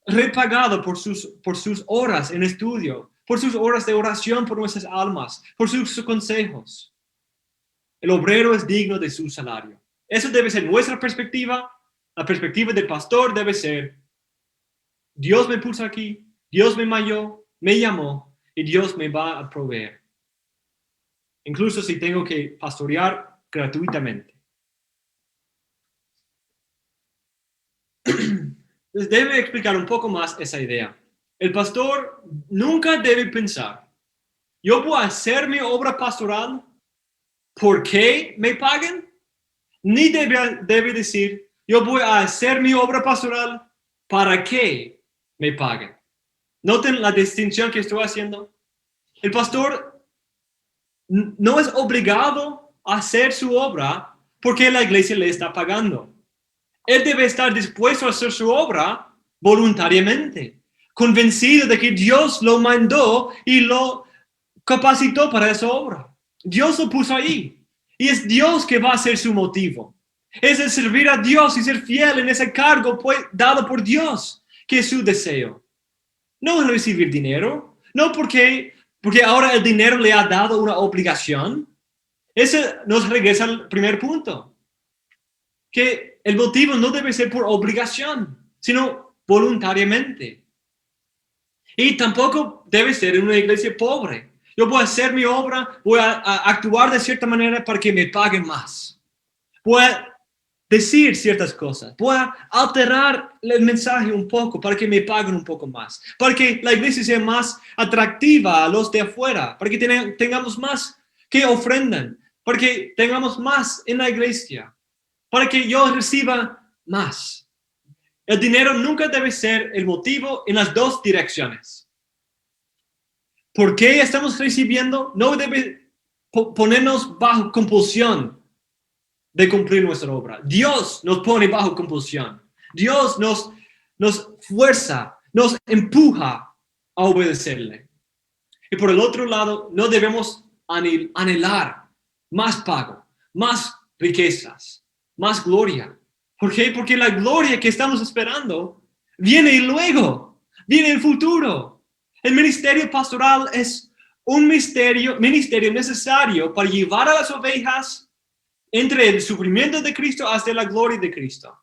Speaker 1: repagado por sus horas en estudio, por sus horas de oración por nuestras almas, por sus consejos. El obrero es digno de su salario. Eso debe ser nuestra perspectiva. La perspectiva del pastor debe ser: Dios me puso aquí, Dios me llamó y Dios me va a proveer. Incluso si tengo que pastorear gratuitamente. Entonces debe explicar un poco más esa idea. El pastor nunca debe pensar: yo voy a hacer mi obra pastoral porque me paguen. Ni debe decir: yo voy a hacer mi obra pastoral para que me paguen. ¿Noten la distinción que estoy haciendo? El pastor no es obligado a hacer su obra porque la iglesia le está pagando. Él debe estar dispuesto a hacer su obra voluntariamente, convencido de que Dios lo mandó y lo capacitó para esa obra. Dios lo puso ahí y es Dios que va a ser su motivo. Es el servir a Dios y ser fiel en ese cargo dado por Dios, que es su deseo. No es recibir dinero, no porque ahora el dinero le ha dado una obligación. Ese nos regresa al primer punto, que el motivo no debe ser por obligación, sino voluntariamente. Y tampoco debe ser en una iglesia pobre. Yo voy a hacer mi obra, voy a actuar de cierta manera para que me paguen más. Voy a decir ciertas cosas, voy a alterar el mensaje un poco para que me paguen un poco más, para que la iglesia sea más atractiva a los de afuera, para que tengamos más que ofrendan, para que tengamos más en la iglesia, para que yo reciba más. El dinero nunca debe ser el motivo en las dos direcciones. ¿Por qué estamos recibiendo? No debe ponernos bajo compulsión de cumplir nuestra obra. Dios nos pone bajo compulsión. Dios nos fuerza, nos empuja a obedecerle. Y por el otro lado, no debemos anhelar más pago, más riquezas, más gloria. ¿Por qué? Porque la gloria que estamos esperando viene luego, viene en el futuro. El ministerio pastoral es un ministerio necesario para llevar a las ovejas entre el sufrimiento de Cristo hasta la gloria de Cristo.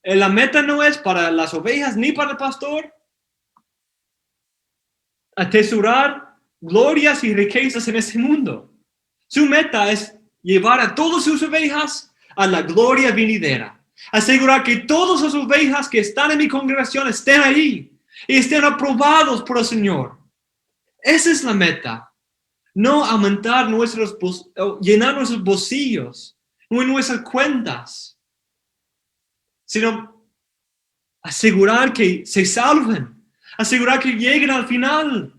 Speaker 1: La meta no es para las ovejas ni para el pastor atesorar glorias y riquezas en este mundo. Su meta es llevar a todas sus ovejas a la gloria venidera, Asegurar que todas las ovejas que están en mi congregación estén ahí y estén aprobados por el Señor. Esa es la meta. No aumentar llenar nuestros bolsillos o nuestras cuentas, sino asegurar que se salven, asegurar que lleguen al final,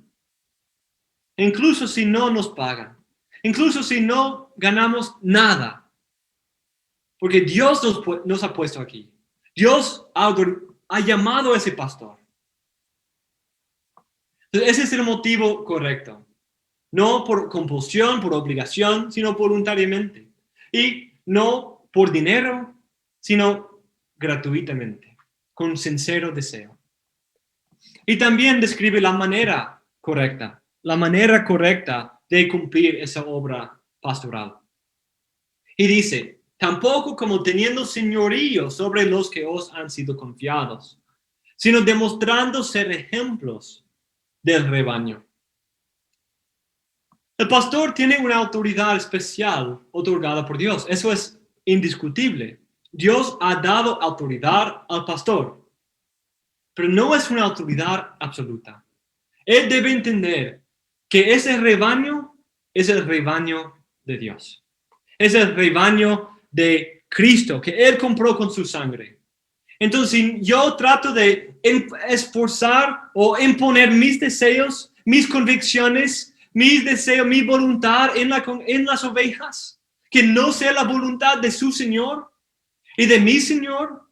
Speaker 1: incluso si no nos pagan, incluso si no ganamos nada, porque Dios nos ha puesto aquí. Dios ha llamado a ese pastor. Entonces, ese es el motivo correcto. No por compulsión, por obligación, sino voluntariamente. Y no por dinero, sino gratuitamente, con sincero deseo. Y también describe la manera correcta de cumplir esa obra pastoral. Y dice, tampoco como teniendo señorío sobre los que os han sido confiados, sino demostrando ser ejemplos del rebaño. El pastor tiene una autoridad especial otorgada por Dios. Eso es indiscutible. Dios ha dado autoridad al pastor, pero no es una autoridad absoluta. Él debe entender que ese rebaño es el rebaño de Dios. Es el rebaño de Cristo que Él compró con su sangre. Entonces, si yo trato de esforzar o imponer mis deseos, mis convicciones, mis deseos, mi voluntad en las ovejas, que no sea la voluntad de su Señor y de mi Señor,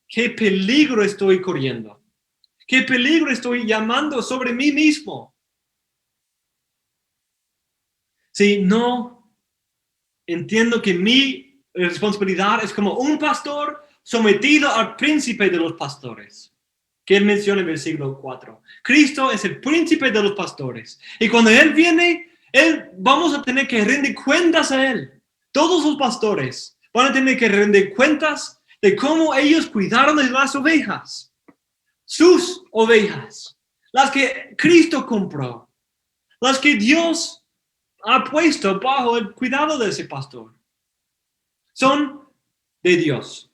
Speaker 1: qué peligro estoy corriendo. Qué peligro estoy llamando sobre mí mismo. Si no entiendo que mi responsabilidad es como un pastor sometido al príncipe de los pastores, que él menciona en el versículo 4. Cristo es el príncipe de los pastores. Y cuando Él viene, vamos a tener que rendir cuentas a Él. Todos los pastores van a tener que rendir cuentas de cómo ellos cuidaron de las ovejas. Sus ovejas. Las que Cristo compró. Las que Dios ha puesto bajo el cuidado de ese pastor. Son de Dios.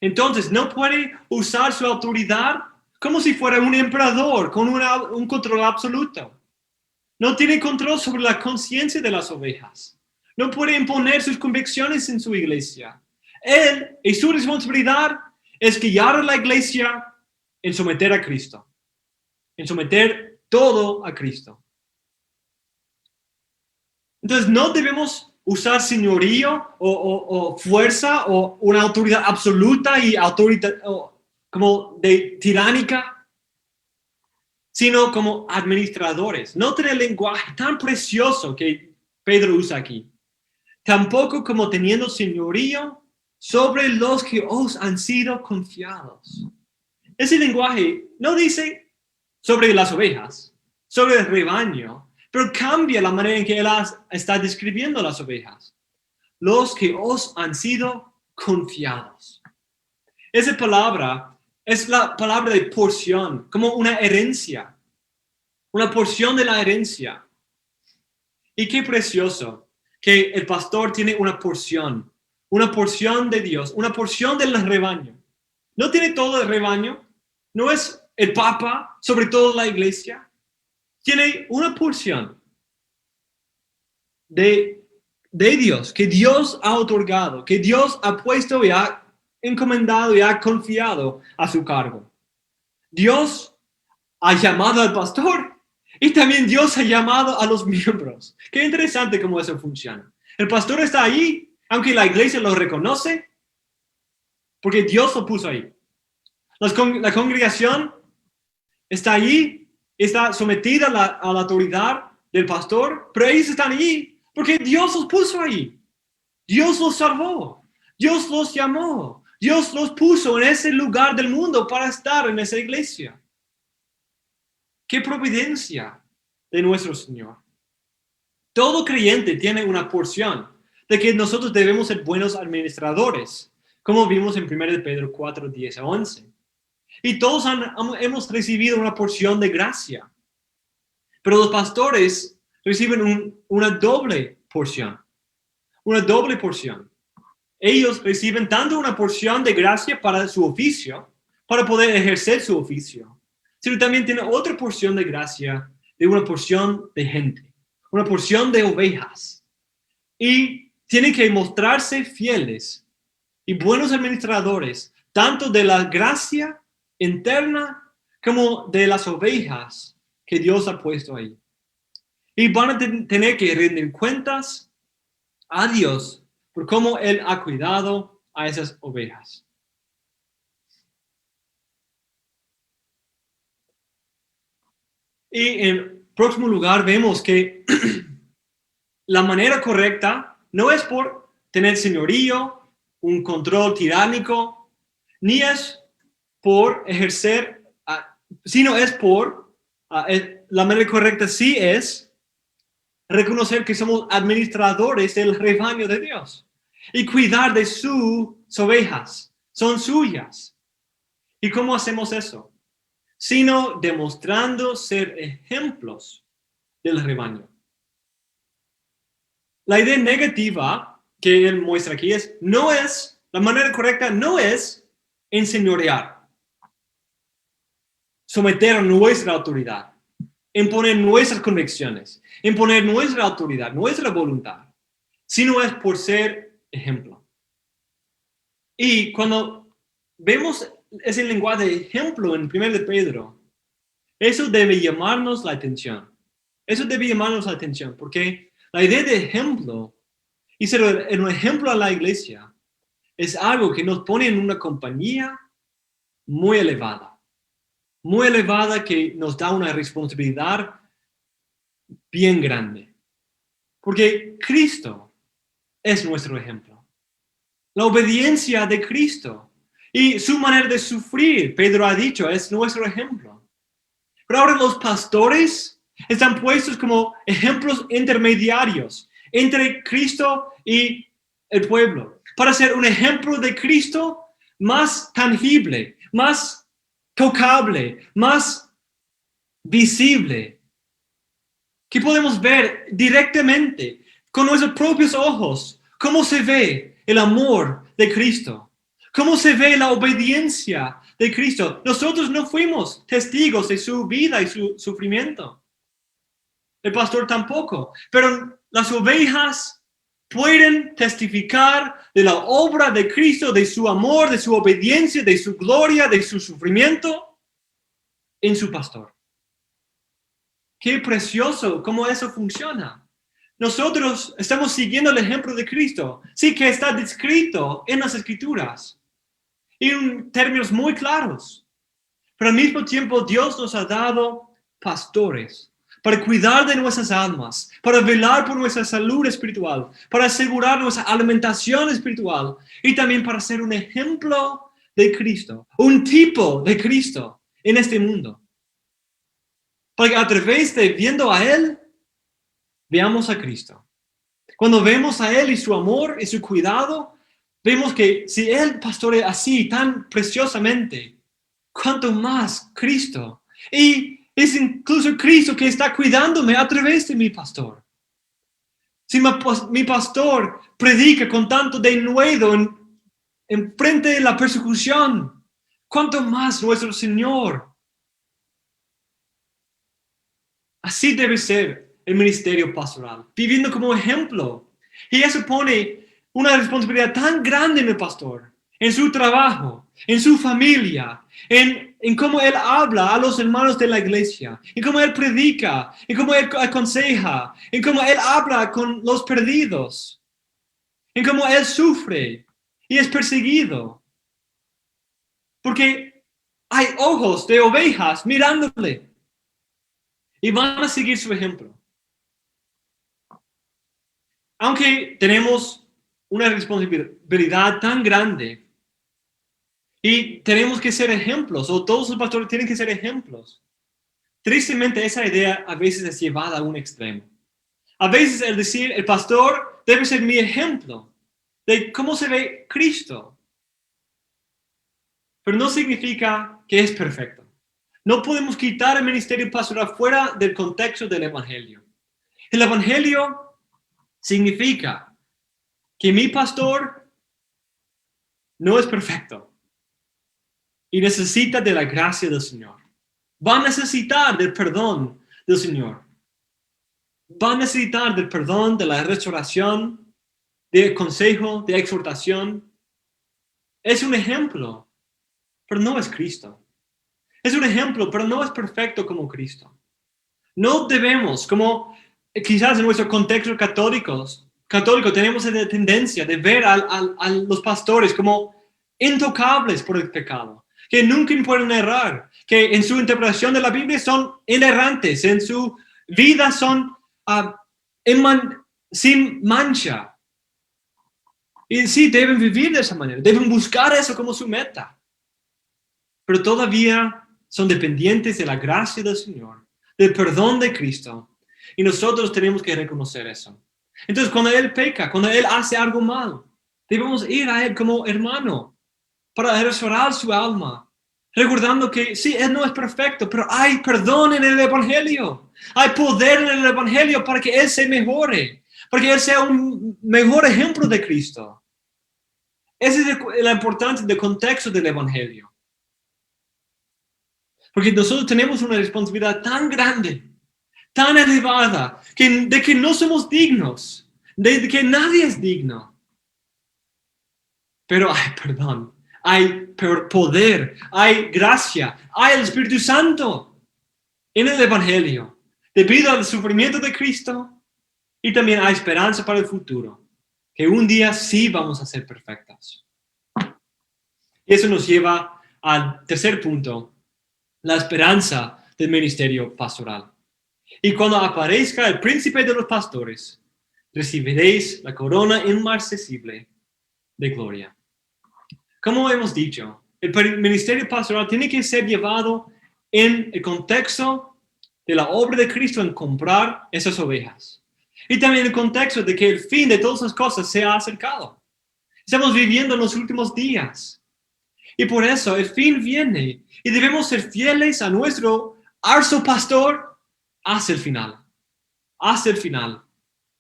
Speaker 1: Entonces, no puede usar su autoridad como si fuera un emperador con un control absoluto. No tiene control sobre la conciencia de las ovejas. No puede imponer sus convicciones en su iglesia. Él y su responsabilidad es guiar a la iglesia en someter a Cristo. En someter todo a Cristo. Entonces, no debemos usar señorío o fuerza o una autoridad absoluta y como de tiránica, sino como administradores. Noten el lenguaje tan precioso que Pedro usa aquí. Tampoco como teniendo señorío sobre los que os han sido confiados. Ese lenguaje no dice sobre las ovejas, sobre el rebaño, pero cambia la manera en que él está describiendo las ovejas. Los que os han sido confiados. Esa palabra es la palabra de porción, como una herencia. Una porción de la herencia. Y qué precioso que el pastor tiene una porción de Dios, una porción del rebaño. No tiene todo el rebaño, no es el papa sobre toda la iglesia. Tiene una porción de Dios, que Dios ha otorgado, que Dios ha puesto y ha encomendado y ha confiado a su cargo. Dios ha llamado al pastor y también Dios ha llamado a los miembros. Qué interesante cómo eso funciona. El pastor está ahí, aunque la iglesia lo reconoce, porque Dios lo puso ahí. La congregación está allí, está sometida a la autoridad del pastor, pero ellos están allí porque Dios los puso ahí. Dios los salvó. Dios los llamó. Dios los puso en ese lugar del mundo para estar en esa iglesia. ¡Qué providencia de nuestro Señor! Todo creyente tiene una porción de que nosotros debemos ser buenos administradores, como vimos en 1 Pedro 4, 10 a 11. Y todos hemos recibido una porción de gracia. Pero los pastores reciben una doble porción. Una doble porción. ellos reciben tanto una porción de gracia para su oficio, para poder ejercer su oficio, sino también tienen otra porción de gracia de una porción de gente, una porción de ovejas. Y tienen que mostrarse fieles y buenos administradores, tanto de la gracia interna como de las ovejas que Dios ha puesto ahí. Y van a tener que rendir cuentas a Dios por cómo Él ha cuidado a esas ovejas. Y en próximo lugar vemos que la manera correcta no es por tener señorío, un control tiránico, ni es por ejercer, sino es por, la manera correcta sí es reconocer que somos administradores del rebaño de Dios y cuidar de sus ovejas, son suyas. ¿Y cómo hacemos eso? Sino demostrando ser ejemplos del rebaño. La idea negativa que él muestra aquí la manera correcta no es enseñorear, someter a nuestra autoridad, imponer nuestras convicciones, imponer nuestra autoridad, nuestra voluntad, sino es por ser ejemplo. Y cuando vemos ese lenguaje de ejemplo en 1 de Pedro, eso debe llamarnos la atención. Eso debe llamarnos la atención, porque la idea de ejemplo, y ser un ejemplo a la iglesia, es algo que nos pone en una compañía muy elevada que nos da una responsabilidad bien grande. Porque Cristo es nuestro ejemplo. La obediencia de Cristo y su manera de sufrir, Pedro ha dicho, es nuestro ejemplo. Pero ahora los pastores están puestos como ejemplos intermediarios entre Cristo y el pueblo, para ser un ejemplo de Cristo más tangible, más tocable, más visible, que podemos ver directamente con nuestros propios ojos cómo se ve el amor de Cristo, cómo se ve la obediencia de Cristo. Nosotros no fuimos testigos de su vida y su sufrimiento. El pastor tampoco, pero las ovejas pueden testificar de la obra de Cristo, de su amor, de su obediencia, de su gloria, de su sufrimiento en su pastor. Qué precioso cómo eso funciona. Nosotros estamos siguiendo el ejemplo de Cristo, sí, que está descrito en las Escrituras, en términos muy claros. Pero al mismo tiempo Dios nos ha dado pastores para cuidar de nuestras almas, para velar por nuestra salud espiritual, para asegurar nuestra alimentación espiritual y también para ser un ejemplo de Cristo, un tipo de Cristo en este mundo. Para que a través de viendo a Él, veamos a Cristo. Cuando vemos a Él y su amor y su cuidado, vemos que si Él pastorea así, tan preciosamente, cuánto más Cristo. Y es incluso Cristo que está cuidándome a través de mi pastor. Si mi pastor predica con tanto denuedo en frente de la persecución, cuánto más nuestro Señor. Así debe ser el ministerio pastoral, viviendo como ejemplo. Y eso pone una responsabilidad tan grande en el pastor, en su trabajo, en su familia, en cómo él habla a los hermanos de la iglesia, en cómo él predica, en cómo él aconseja, en cómo él habla con los perdidos, en cómo él sufre y es perseguido. Porque hay ojos de ovejas mirándole y van a seguir su ejemplo. Aunque tenemos una responsabilidad tan grande y tenemos que ser ejemplos, o todos los pastores tienen que ser ejemplos, tristemente esa idea a veces es llevada a un extremo. A veces el decir, el pastor debe ser mi ejemplo de cómo se ve Cristo. Pero no significa que es perfecto. No podemos quitar el ministerio pastoral fuera del contexto del Evangelio. El Evangelio significa que mi pastor no es perfecto y necesita de la gracia del Señor. Va a necesitar del perdón del Señor. Va a necesitar del perdón, de la restauración, de consejo, de exhortación. Es un ejemplo, pero no es Cristo. Es un ejemplo, pero no es perfecto como Cristo. No debemos, como quizás en nuestro contexto católico tenemos la tendencia de ver a los pastores como intocables por el pecado, que nunca pueden errar, que en su interpretación de la Biblia son inerrantes, en su vida son sin mancha. Y sí, deben vivir de esa manera, deben buscar eso como su meta. Pero todavía son dependientes de la gracia del Señor, del perdón de Cristo. Y nosotros tenemos que reconocer eso. Entonces, cuando Él peca, cuando Él hace algo mal, debemos ir a Él como hermano para restaurar su alma, recordando que sí, Él no es perfecto, pero hay perdón en el Evangelio. Hay poder en el Evangelio para que Él se mejore, para que Él sea un mejor ejemplo de Cristo. Esa es la importancia del contexto del Evangelio. Porque nosotros tenemos una responsabilidad tan grande, tan elevada, de que no somos dignos, de que nadie es digno. Pero hay perdón, hay poder, hay gracia, hay el Espíritu Santo en el Evangelio, debido al sufrimiento de Cristo, y también hay esperanza para el futuro, que un día sí vamos a ser perfectos. Y eso nos lleva al tercer punto, la esperanza del ministerio pastoral. Y cuando aparezca el príncipe de los pastores, recibiréis la corona inmarcesible de gloria. Como hemos dicho, el ministerio pastoral tiene que ser llevado en el contexto de la obra de Cristo en comprar esas ovejas. Y también en el contexto de que el fin de todas las cosas se ha acercado. Estamos viviendo en los últimos días. Y por eso el fin viene y debemos ser fieles a nuestro arzopastor hasta el final. Hasta el final.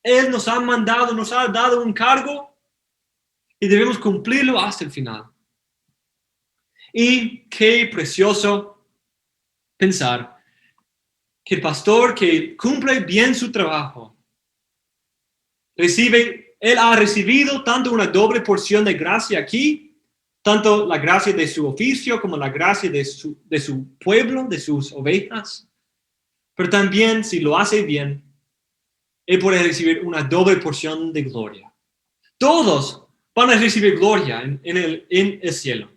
Speaker 1: Él nos ha mandado, nos ha dado un cargo y debemos cumplirlo hasta el final. Y qué precioso pensar que el pastor que cumple bien su trabajo él ha recibido tanto una doble porción de gracia aquí, tanto la gracia de su oficio como la gracia de su pueblo, de sus ovejas. Pero también, si lo hace bien, él puede recibir una doble porción de gloria. Todos van a recibir gloria en el cielo.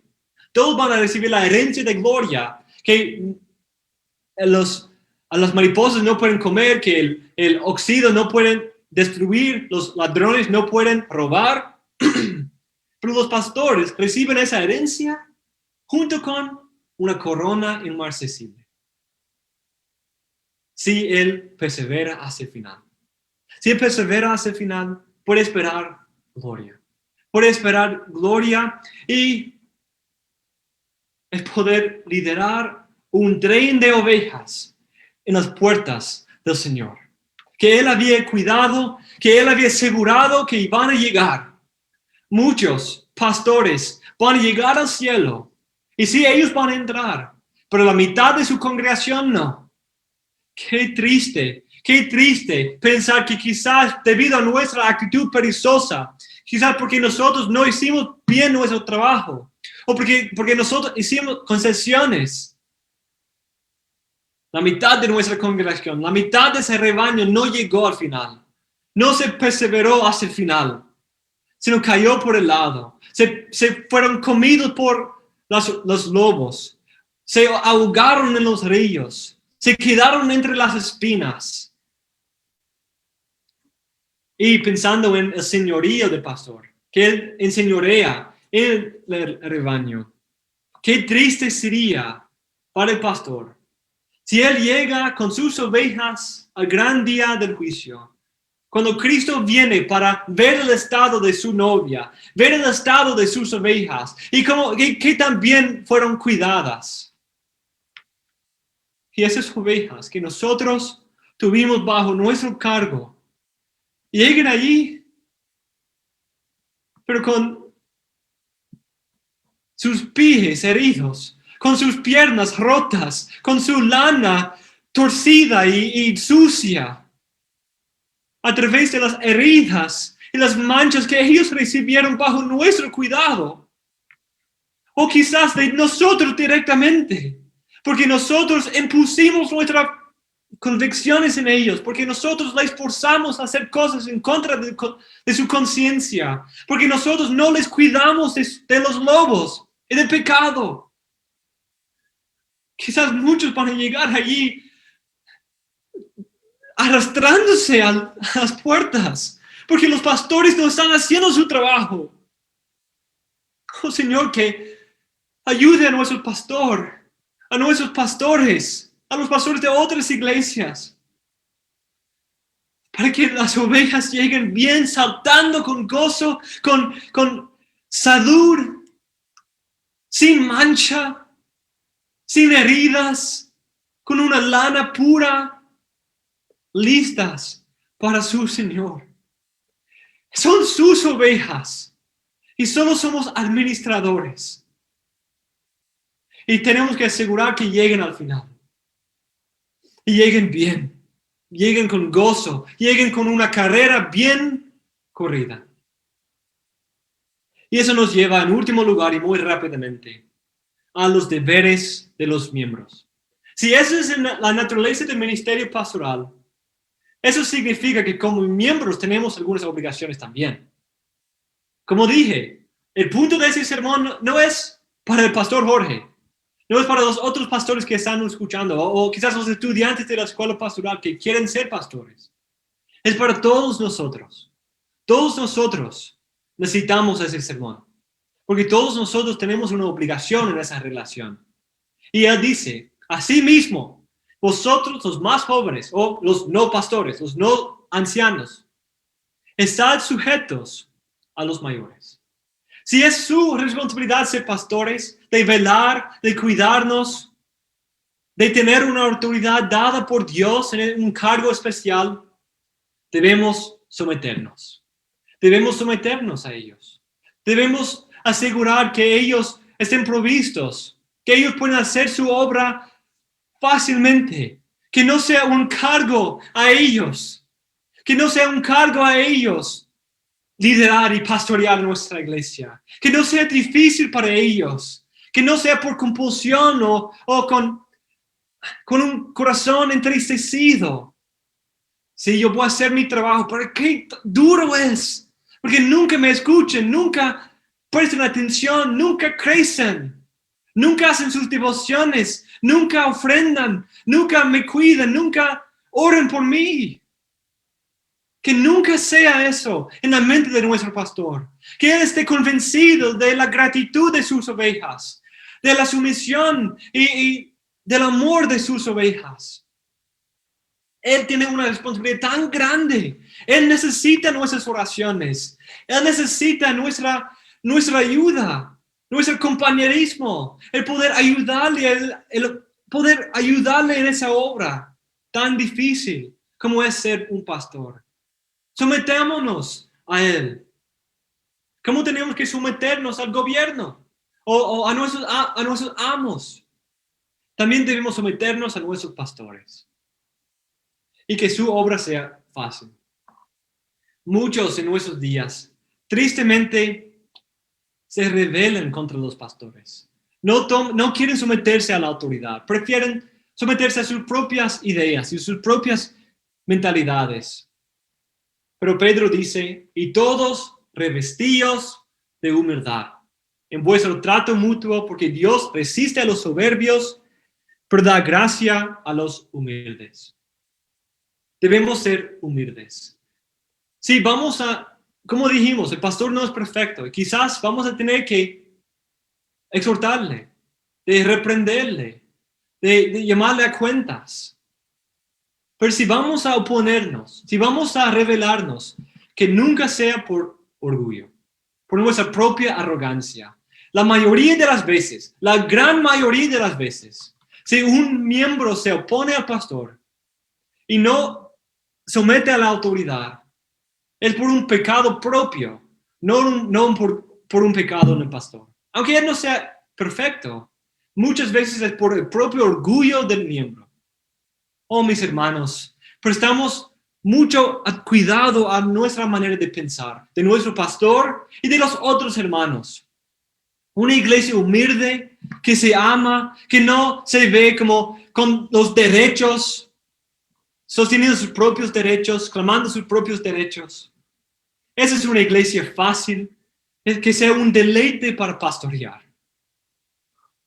Speaker 1: Todos van a recibir la herencia de gloria que a las mariposas no pueden comer, que el óxido no pueden destruir, los ladrones no pueden robar. Pero los pastores reciben esa herencia junto con una corona inmarcesible. Si él persevera hasta el final. Si él persevera hasta el final, puede esperar gloria. Puede esperar gloria y el poder liderar un tren de ovejas en las puertas del Señor. Que Él había cuidado, que Él había asegurado que iban a llegar. Muchos pastores van a llegar al cielo. Y sí, ellos van a entrar, pero la mitad de su congregación no. Qué triste pensar que quizás debido a nuestra actitud perezosa, quizás porque nosotros no hicimos bien nuestro trabajo, o porque nosotros hicimos concesiones, la mitad de nuestra congregación, la mitad de ese rebaño no llegó al final, no se perseveró hasta el final, sino cayó por el lado, se fueron comidos por los lobos, se ahogaron en los ríos, se quedaron entre las espinas. Y pensando en el señorío del pastor, que él enseñorea en el rebaño. Qué triste sería para el pastor si él llega con sus ovejas al gran día del juicio. Cuando Cristo viene para ver el estado de su novia, ver el estado de sus ovejas y que también fueron cuidadas. Y esas ovejas que nosotros tuvimos bajo nuestro cargo, lleguen allí, pero con sus pies heridos, con sus piernas rotas, con su lana torcida y sucia, a través de las heridas y las manchas que ellos recibieron bajo nuestro cuidado. O quizás de nosotros directamente, porque nosotros impusimos nuestras convicciones en ellos, porque nosotros les forzamos a hacer cosas en contra de su conciencia, porque nosotros no les cuidamos de los lobos y del pecado. Quizás muchos van a llegar allí arrastrándose a las puertas, porque los pastores no están haciendo su trabajo. Oh Señor, que ayude a nuestro pastor, a nuestros pastores, a los pastores de otras iglesias, para que las ovejas lleguen bien, saltando con gozo, con salud, sin mancha, sin heridas, con una lana pura, listas para su Señor. Son sus ovejas y solo somos administradores. Y tenemos que asegurar que lleguen al final. Y lleguen bien, lleguen con gozo, lleguen con una carrera bien corrida. Y eso nos lleva en último lugar y muy rápidamente a los deberes de los miembros. Si esa es la naturaleza del ministerio pastoral, eso significa que como miembros tenemos algunas obligaciones también. Como dije, el punto de ese sermón no es para el pastor Jorge, no es para los otros pastores que están escuchando, o quizás los estudiantes de la escuela pastoral que quieren ser pastores. Es para todos nosotros. Todos nosotros necesitamos ese sermón, porque todos nosotros tenemos una obligación en esa relación. Y él dice, asimismo, vosotros los más jóvenes, o los no pastores, los no ancianos, estad sujetos a los mayores. Si es su responsabilidad ser pastores, de velar, de cuidarnos, de tener una autoridad dada por Dios en un cargo especial, debemos someternos. Debemos someternos a ellos. Debemos asegurar que ellos estén provistos, que ellos puedan hacer su obra fácilmente, que no sea un cargo a ellos, que no sea un cargo a ellos liderar y pastorear nuestra iglesia, que no sea difícil para ellos, que no sea por compulsión o con un corazón entristecido. Si yo voy a hacer mi trabajo, pero qué duro es, porque nunca me escuchan, nunca prestan atención, nunca crecen, nunca hacen sus devociones, nunca ofrendan, nunca me cuidan, nunca oran por mí. Que nunca sea eso en la mente de nuestro pastor. Que él esté convencido de la gratitud de sus ovejas, de la sumisión y del amor de sus ovejas. Él tiene una responsabilidad tan grande. Él necesita nuestras oraciones. Él necesita nuestra ayuda, nuestro compañerismo, el poder ayudarle, el poder ayudarle en esa obra tan difícil como es ser un pastor. Sometámonos a él. ¿Cómo tenemos que someternos al gobierno o a nuestros amos? También debemos someternos a nuestros pastores y que su obra sea fácil. Muchos en nuestros días, tristemente, se rebelan contra los pastores. No quieren someterse a la autoridad, prefieren someterse a sus propias ideas y sus propias mentalidades. Pero Pedro dice, y todos revestidos de humildad, en vuestro trato mutuo, porque Dios resiste a los soberbios, pero da gracia a los humildes. Debemos ser humildes. Sí, como dijimos, el pastor no es perfecto, y quizás vamos a tener que exhortarle, de reprenderle, de llamarle a cuentas. Pero si vamos a oponernos, si vamos a rebelarnos, que nunca sea por orgullo, por nuestra propia arrogancia. La mayoría de las veces, la gran mayoría de las veces, si un miembro se opone al pastor y no somete a la autoridad, es por un pecado propio, no por un pecado en el pastor. Aunque Él no sea perfecto, muchas veces es por el propio orgullo del miembro. Oh, mis hermanos, prestamos mucho cuidado a nuestra manera de pensar, de nuestro pastor y de los otros hermanos. Una iglesia humilde, que se ama, que no se ve como con los derechos, sosteniendo sus propios derechos, clamando sus propios derechos. Esa es una iglesia fácil, es que sea un deleite para pastorear.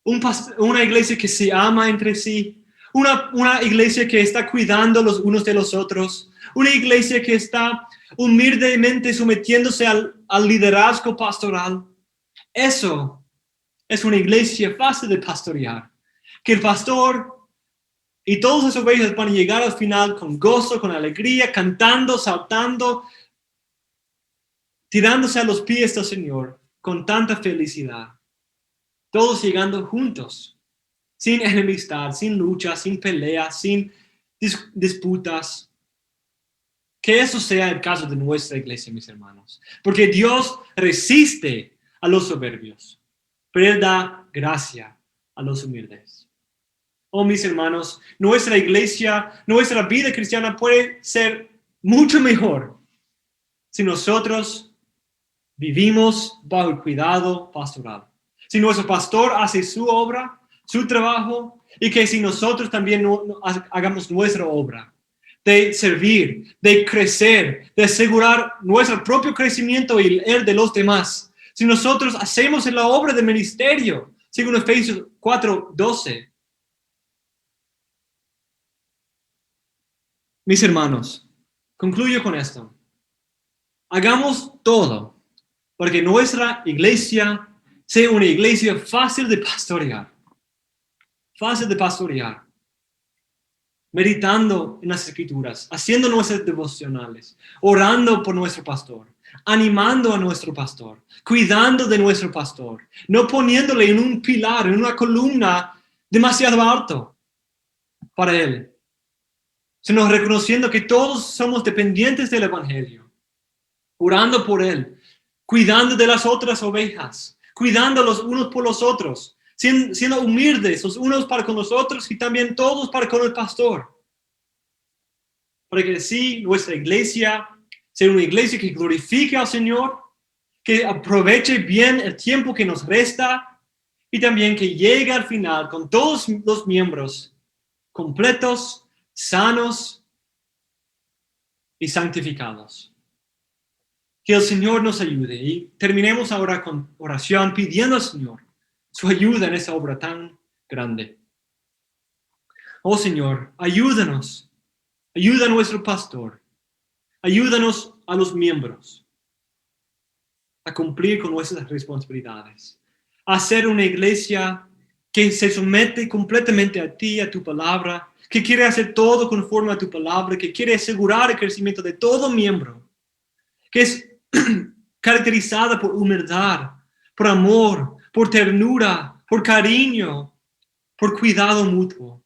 Speaker 1: Una iglesia que se ama entre sí, una iglesia que está cuidando los unos de los otros, una iglesia que está humildemente sometiéndose al liderazgo pastoral. Eso es una iglesia fácil de pastorear, que el pastor y todas las ovejas van a llegar al final con gozo, con alegría, cantando, saltando, tirándose a los pies del Señor con tanta felicidad. Todos llegando juntos, sin enemistad, sin lucha, sin peleas, sin disputas. Que eso sea el caso de nuestra iglesia, mis hermanos. Porque Dios resiste a los soberbios, pero Él da gracia a los humildes. Oh, mis hermanos, nuestra iglesia, nuestra vida cristiana puede ser mucho mejor si nosotros vivimos bajo el cuidado pastoral. Si nuestro pastor hace su obra, su trabajo, y que si nosotros también hagamos nuestra obra de servir, de crecer, de asegurar nuestro propio crecimiento y el de los demás. Si nosotros hacemos la obra de ministerio, según Efesios 4:12. Mis hermanos, concluyo con esto. Hagamos todo para que nuestra iglesia sea una iglesia fácil de pastorear. Fácil de pastorear. Meditando en las escrituras, haciendo nuestras devocionales, orando por nuestro pastor, animando a nuestro pastor, cuidando de nuestro pastor, no poniéndole en un pilar, en una columna demasiado alto para él, sino reconociendo que todos somos dependientes del evangelio, orando por él, cuidando de las otras ovejas, cuidando los unos por los otros, siendo humildes los unos para con los otros y también todos para con el pastor. Para que así nuestra iglesia sea una iglesia que glorifique al Señor, que aproveche bien el tiempo que nos resta y también que llegue al final con todos los miembros completos, sanos y santificados. Que el Señor nos ayude y terminemos ahora con oración pidiendo al Señor su ayuda en esa obra tan grande. Oh Señor, ayúdanos, ayuda a nuestro pastor, ayúdanos a los miembros a cumplir con nuestras responsabilidades, a ser una iglesia que se somete completamente a ti, a tu palabra, que quiere hacer todo conforme a tu palabra, que quiere asegurar el crecimiento de todo miembro, que es caracterizada por humildad, por amor, por ternura, por cariño, por cuidado mutuo.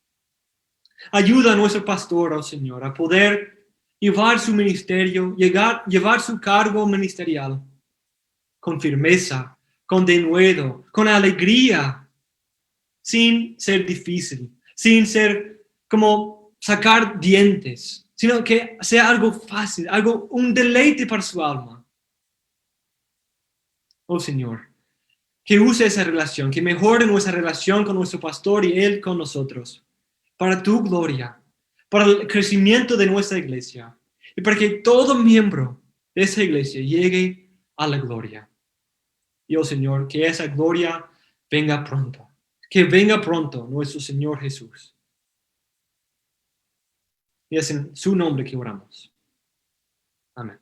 Speaker 1: Ayuda a nuestro pastor, oh Señor, a poder llevar su ministerio, llevar su cargo ministerial con firmeza, con denuedo, con alegría, sin ser difícil, sin ser como sacar dientes, sino que sea algo fácil, un deleite para su alma. Oh Señor, que use esa relación, que mejore nuestra relación con nuestro pastor y él con nosotros, para tu gloria, para el crecimiento de nuestra iglesia y para que todo miembro de esa iglesia llegue a la gloria. Y oh Señor, que esa gloria venga pronto, que venga pronto nuestro Señor Jesús. Y es en su nombre que oramos. Amén.